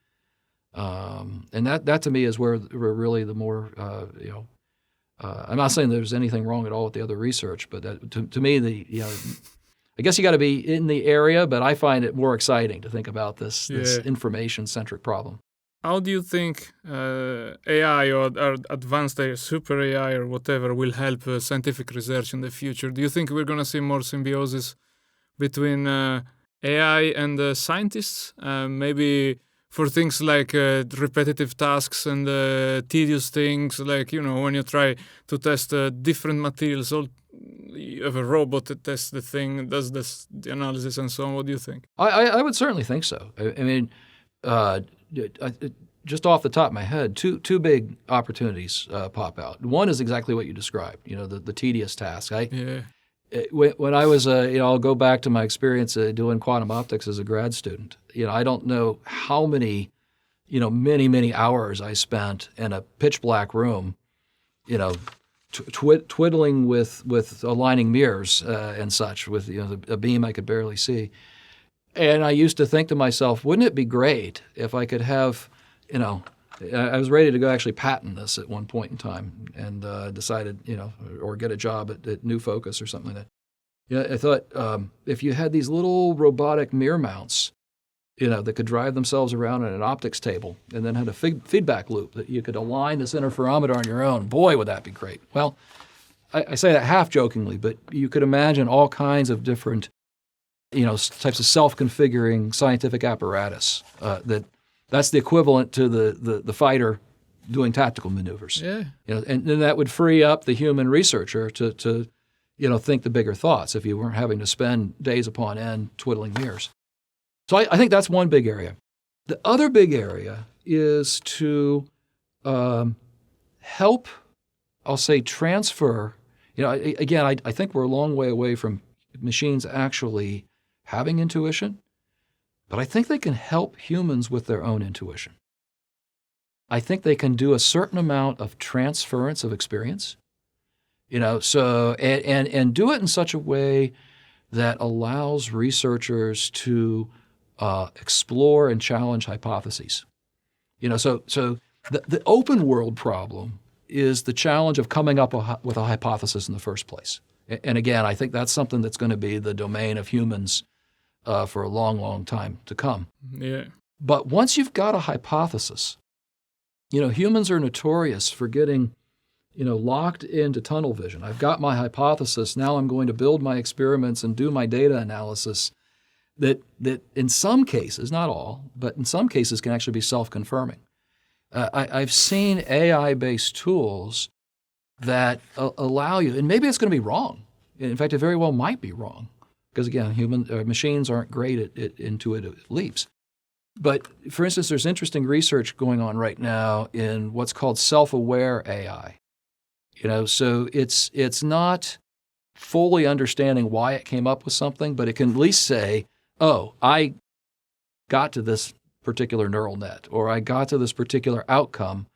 And that to me is where really the more, I'm not saying there's anything wrong at all with the other research, but to me, I guess you got to be in the area, but I find it more exciting to think about this information-centric problem. How do you think AI or advanced AI, super AI or whatever will help scientific research in the future? Do you think we're going to see more symbiosis between AI and scientists? Maybe for things like repetitive tasks and tedious things, like, when you try to test different materials, you have a robot that tests the thing, does the analysis and so on. What do you think? I would certainly think so. I mean, just off the top of my head, two big opportunities pop out. One is exactly what you described, the tedious task. When I was, I'll go back to my experience doing quantum optics as a grad student. I don't know how many, many hours I spent in a pitch black room, twiddling with aligning mirrors and such with a beam I could barely see. And I used to think to myself, wouldn't it be great if I could have, I was ready to go actually patent this at one point in time, and decided, or get a job at New Focus or something like that. I thought if you had these little robotic mirror mounts, that could drive themselves around in an optics table, and then had a feedback loop that you could align this interferometer on your own, boy, would that be great. Well, I say that half jokingly, but you could imagine all kinds of different, types of self-configuring scientific apparatus that's the equivalent to the fighter doing tactical maneuvers. Yeah. And that would free up the human researcher to think the bigger thoughts if you weren't having to spend days upon end twiddling mirrors. So I think that's one big area. The other big area is to help, I'll say, transfer. Again, I think we're a long way away from machines actually having intuition, but I think they can help humans with their own intuition. I think they can do a certain amount of transference of experience, so and do it in such a way that allows researchers to explore and challenge hypotheses. So the open world problem is the challenge of coming up with a hypothesis in the first place. And again, I think that's something that's going to be the domain of humans for a long, long time to come. Yeah. But once you've got a hypothesis, humans are notorious for getting, locked into tunnel vision. I've got my hypothesis. Now I'm going to build my experiments and do my data analysis. that in some cases, not all, but in some cases can actually be self-confirming. I've seen AI-based tools that allow you, and maybe it's going to be wrong. In fact, it very well might be wrong, because again, machines aren't great at intuitive leaps. But for instance, there's interesting research going on right now in what's called self-aware AI. So it's not fully understanding why it came up with something, but it can at least say, oh, I got to this particular neural net, or I got to this particular outcome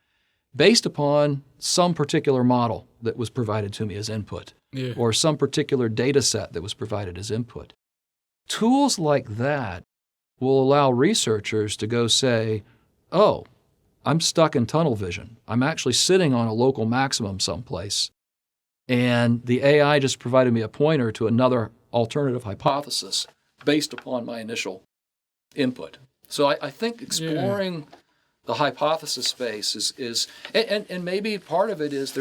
based upon some particular model that was provided to me as input, or some particular data set that was provided as input. Tools like that will allow researchers to go say, oh, I'm stuck in tunnel vision. I'm actually sitting on a local maximum someplace, and the AI just provided me a pointer to another alternative hypothesis based upon my initial input. So I think exploring the hypothesis space is and maybe part of it is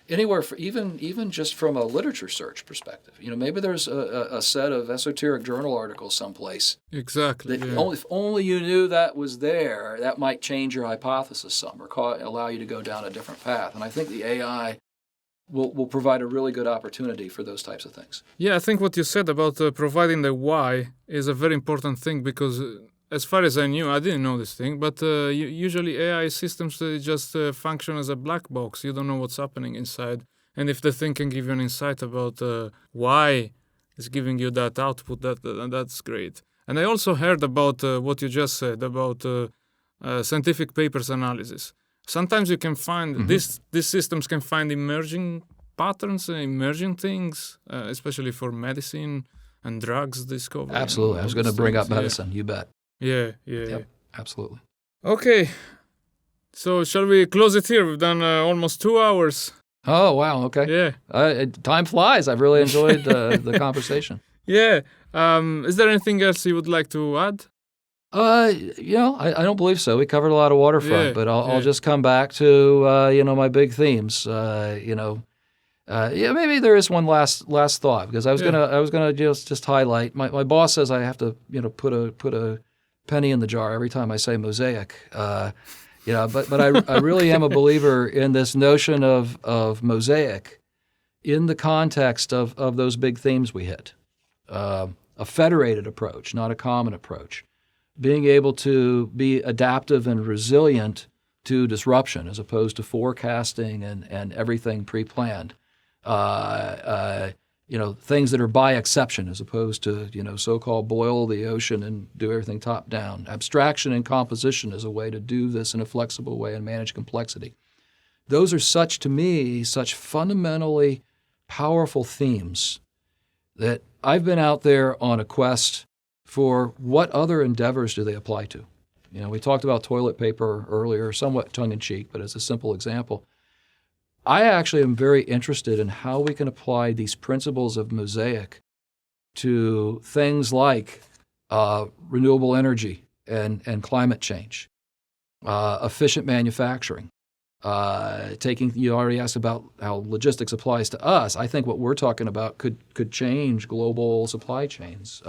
anywhere for even just from a literature search perspective. Maybe there's a set of esoteric journal articles someplace. Exactly. That if only you knew that was there, that might change your hypothesis some or allow you to go down a different path. And I think the AI will provide a really good opportunity for those types of things. Yeah, I think what you said about providing the why is a very important thing, because as far as I knew, I didn't know this thing, but usually AI systems just function as a black box. You don't know what's happening inside. And if the thing can give you an insight about why it's giving you that output, that's great. And I also heard about what you just said about scientific papers analysis. Sometimes you can find, these systems can find emerging patterns, emerging things, especially for medicine and drugs discovery. Absolutely. I was going to bring up medicine, you bet. Yeah. Absolutely. Okay. So shall we close it here? We've done almost 2 hours. Oh, wow. Okay. Yeah. Time flies. I've really enjoyed the conversation. Yeah. Is there anything else you would like to add? I don't believe so. We covered a lot of waterfront, but I'll just come back to, my big themes. Maybe there is one last thought, because I was gonna just highlight. My boss says I have to, put a penny in the jar every time I say Mosaic. But I really am a believer in this notion of Mosaic in the context of those big themes we hit. A federated approach, not a common approach. Being able to be adaptive and resilient to disruption as opposed to forecasting and everything pre-planned. Things that are by exception as opposed to, so-called boil the ocean and do everything top down. Abstraction and composition is a way to do this in a flexible way and manage complexity. Those are to me, such fundamentally powerful themes that I've been out there on a quest for what other endeavors do they apply to. We talked about toilet paper earlier, somewhat tongue-in-cheek, but as a simple example. I actually am very interested in how we can apply these principles of Mosaic to things like renewable energy and climate change, efficient manufacturing. You already asked about how logistics applies to us. I think what we're talking about could change global supply chains.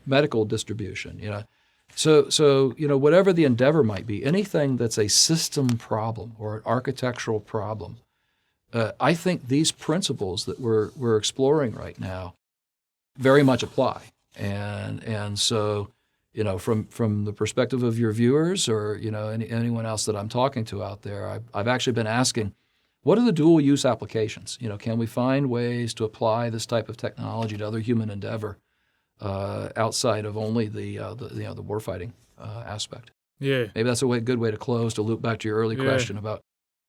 Medical distribution, So, whatever the endeavor might be, anything that's a system problem or an architectural problem, I think these principles that we're exploring right now very much apply. And so, from the perspective of your viewers or, anyone else that I'm talking to out there, I've actually been asking, what are the dual use applications? Can we find ways to apply this type of technology to other human endeavor? Outside of only the warfighting aspect. Yeah. Maybe that's a good way to close, to loop back to your early question about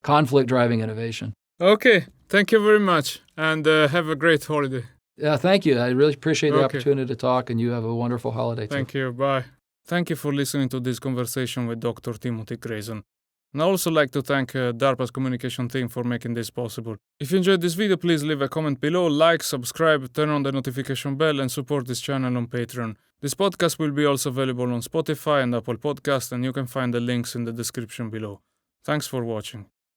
conflict driving innovation. Okay. Thank you very much, and have a great holiday. Yeah, thank you. I really appreciate the opportunity to talk, and you have a wonderful holiday too. Thank you. Bye. Thank you for listening to this conversation with Dr. Timothy Grayson. And I'd also like to thank DARPA's communication team for making this possible. If you enjoyed this video, please leave a comment below, like, subscribe, turn on the notification bell, and support this channel on Patreon. This podcast will be also available on Spotify and Apple Podcasts, and you can find the links in the description below. Thanks for watching.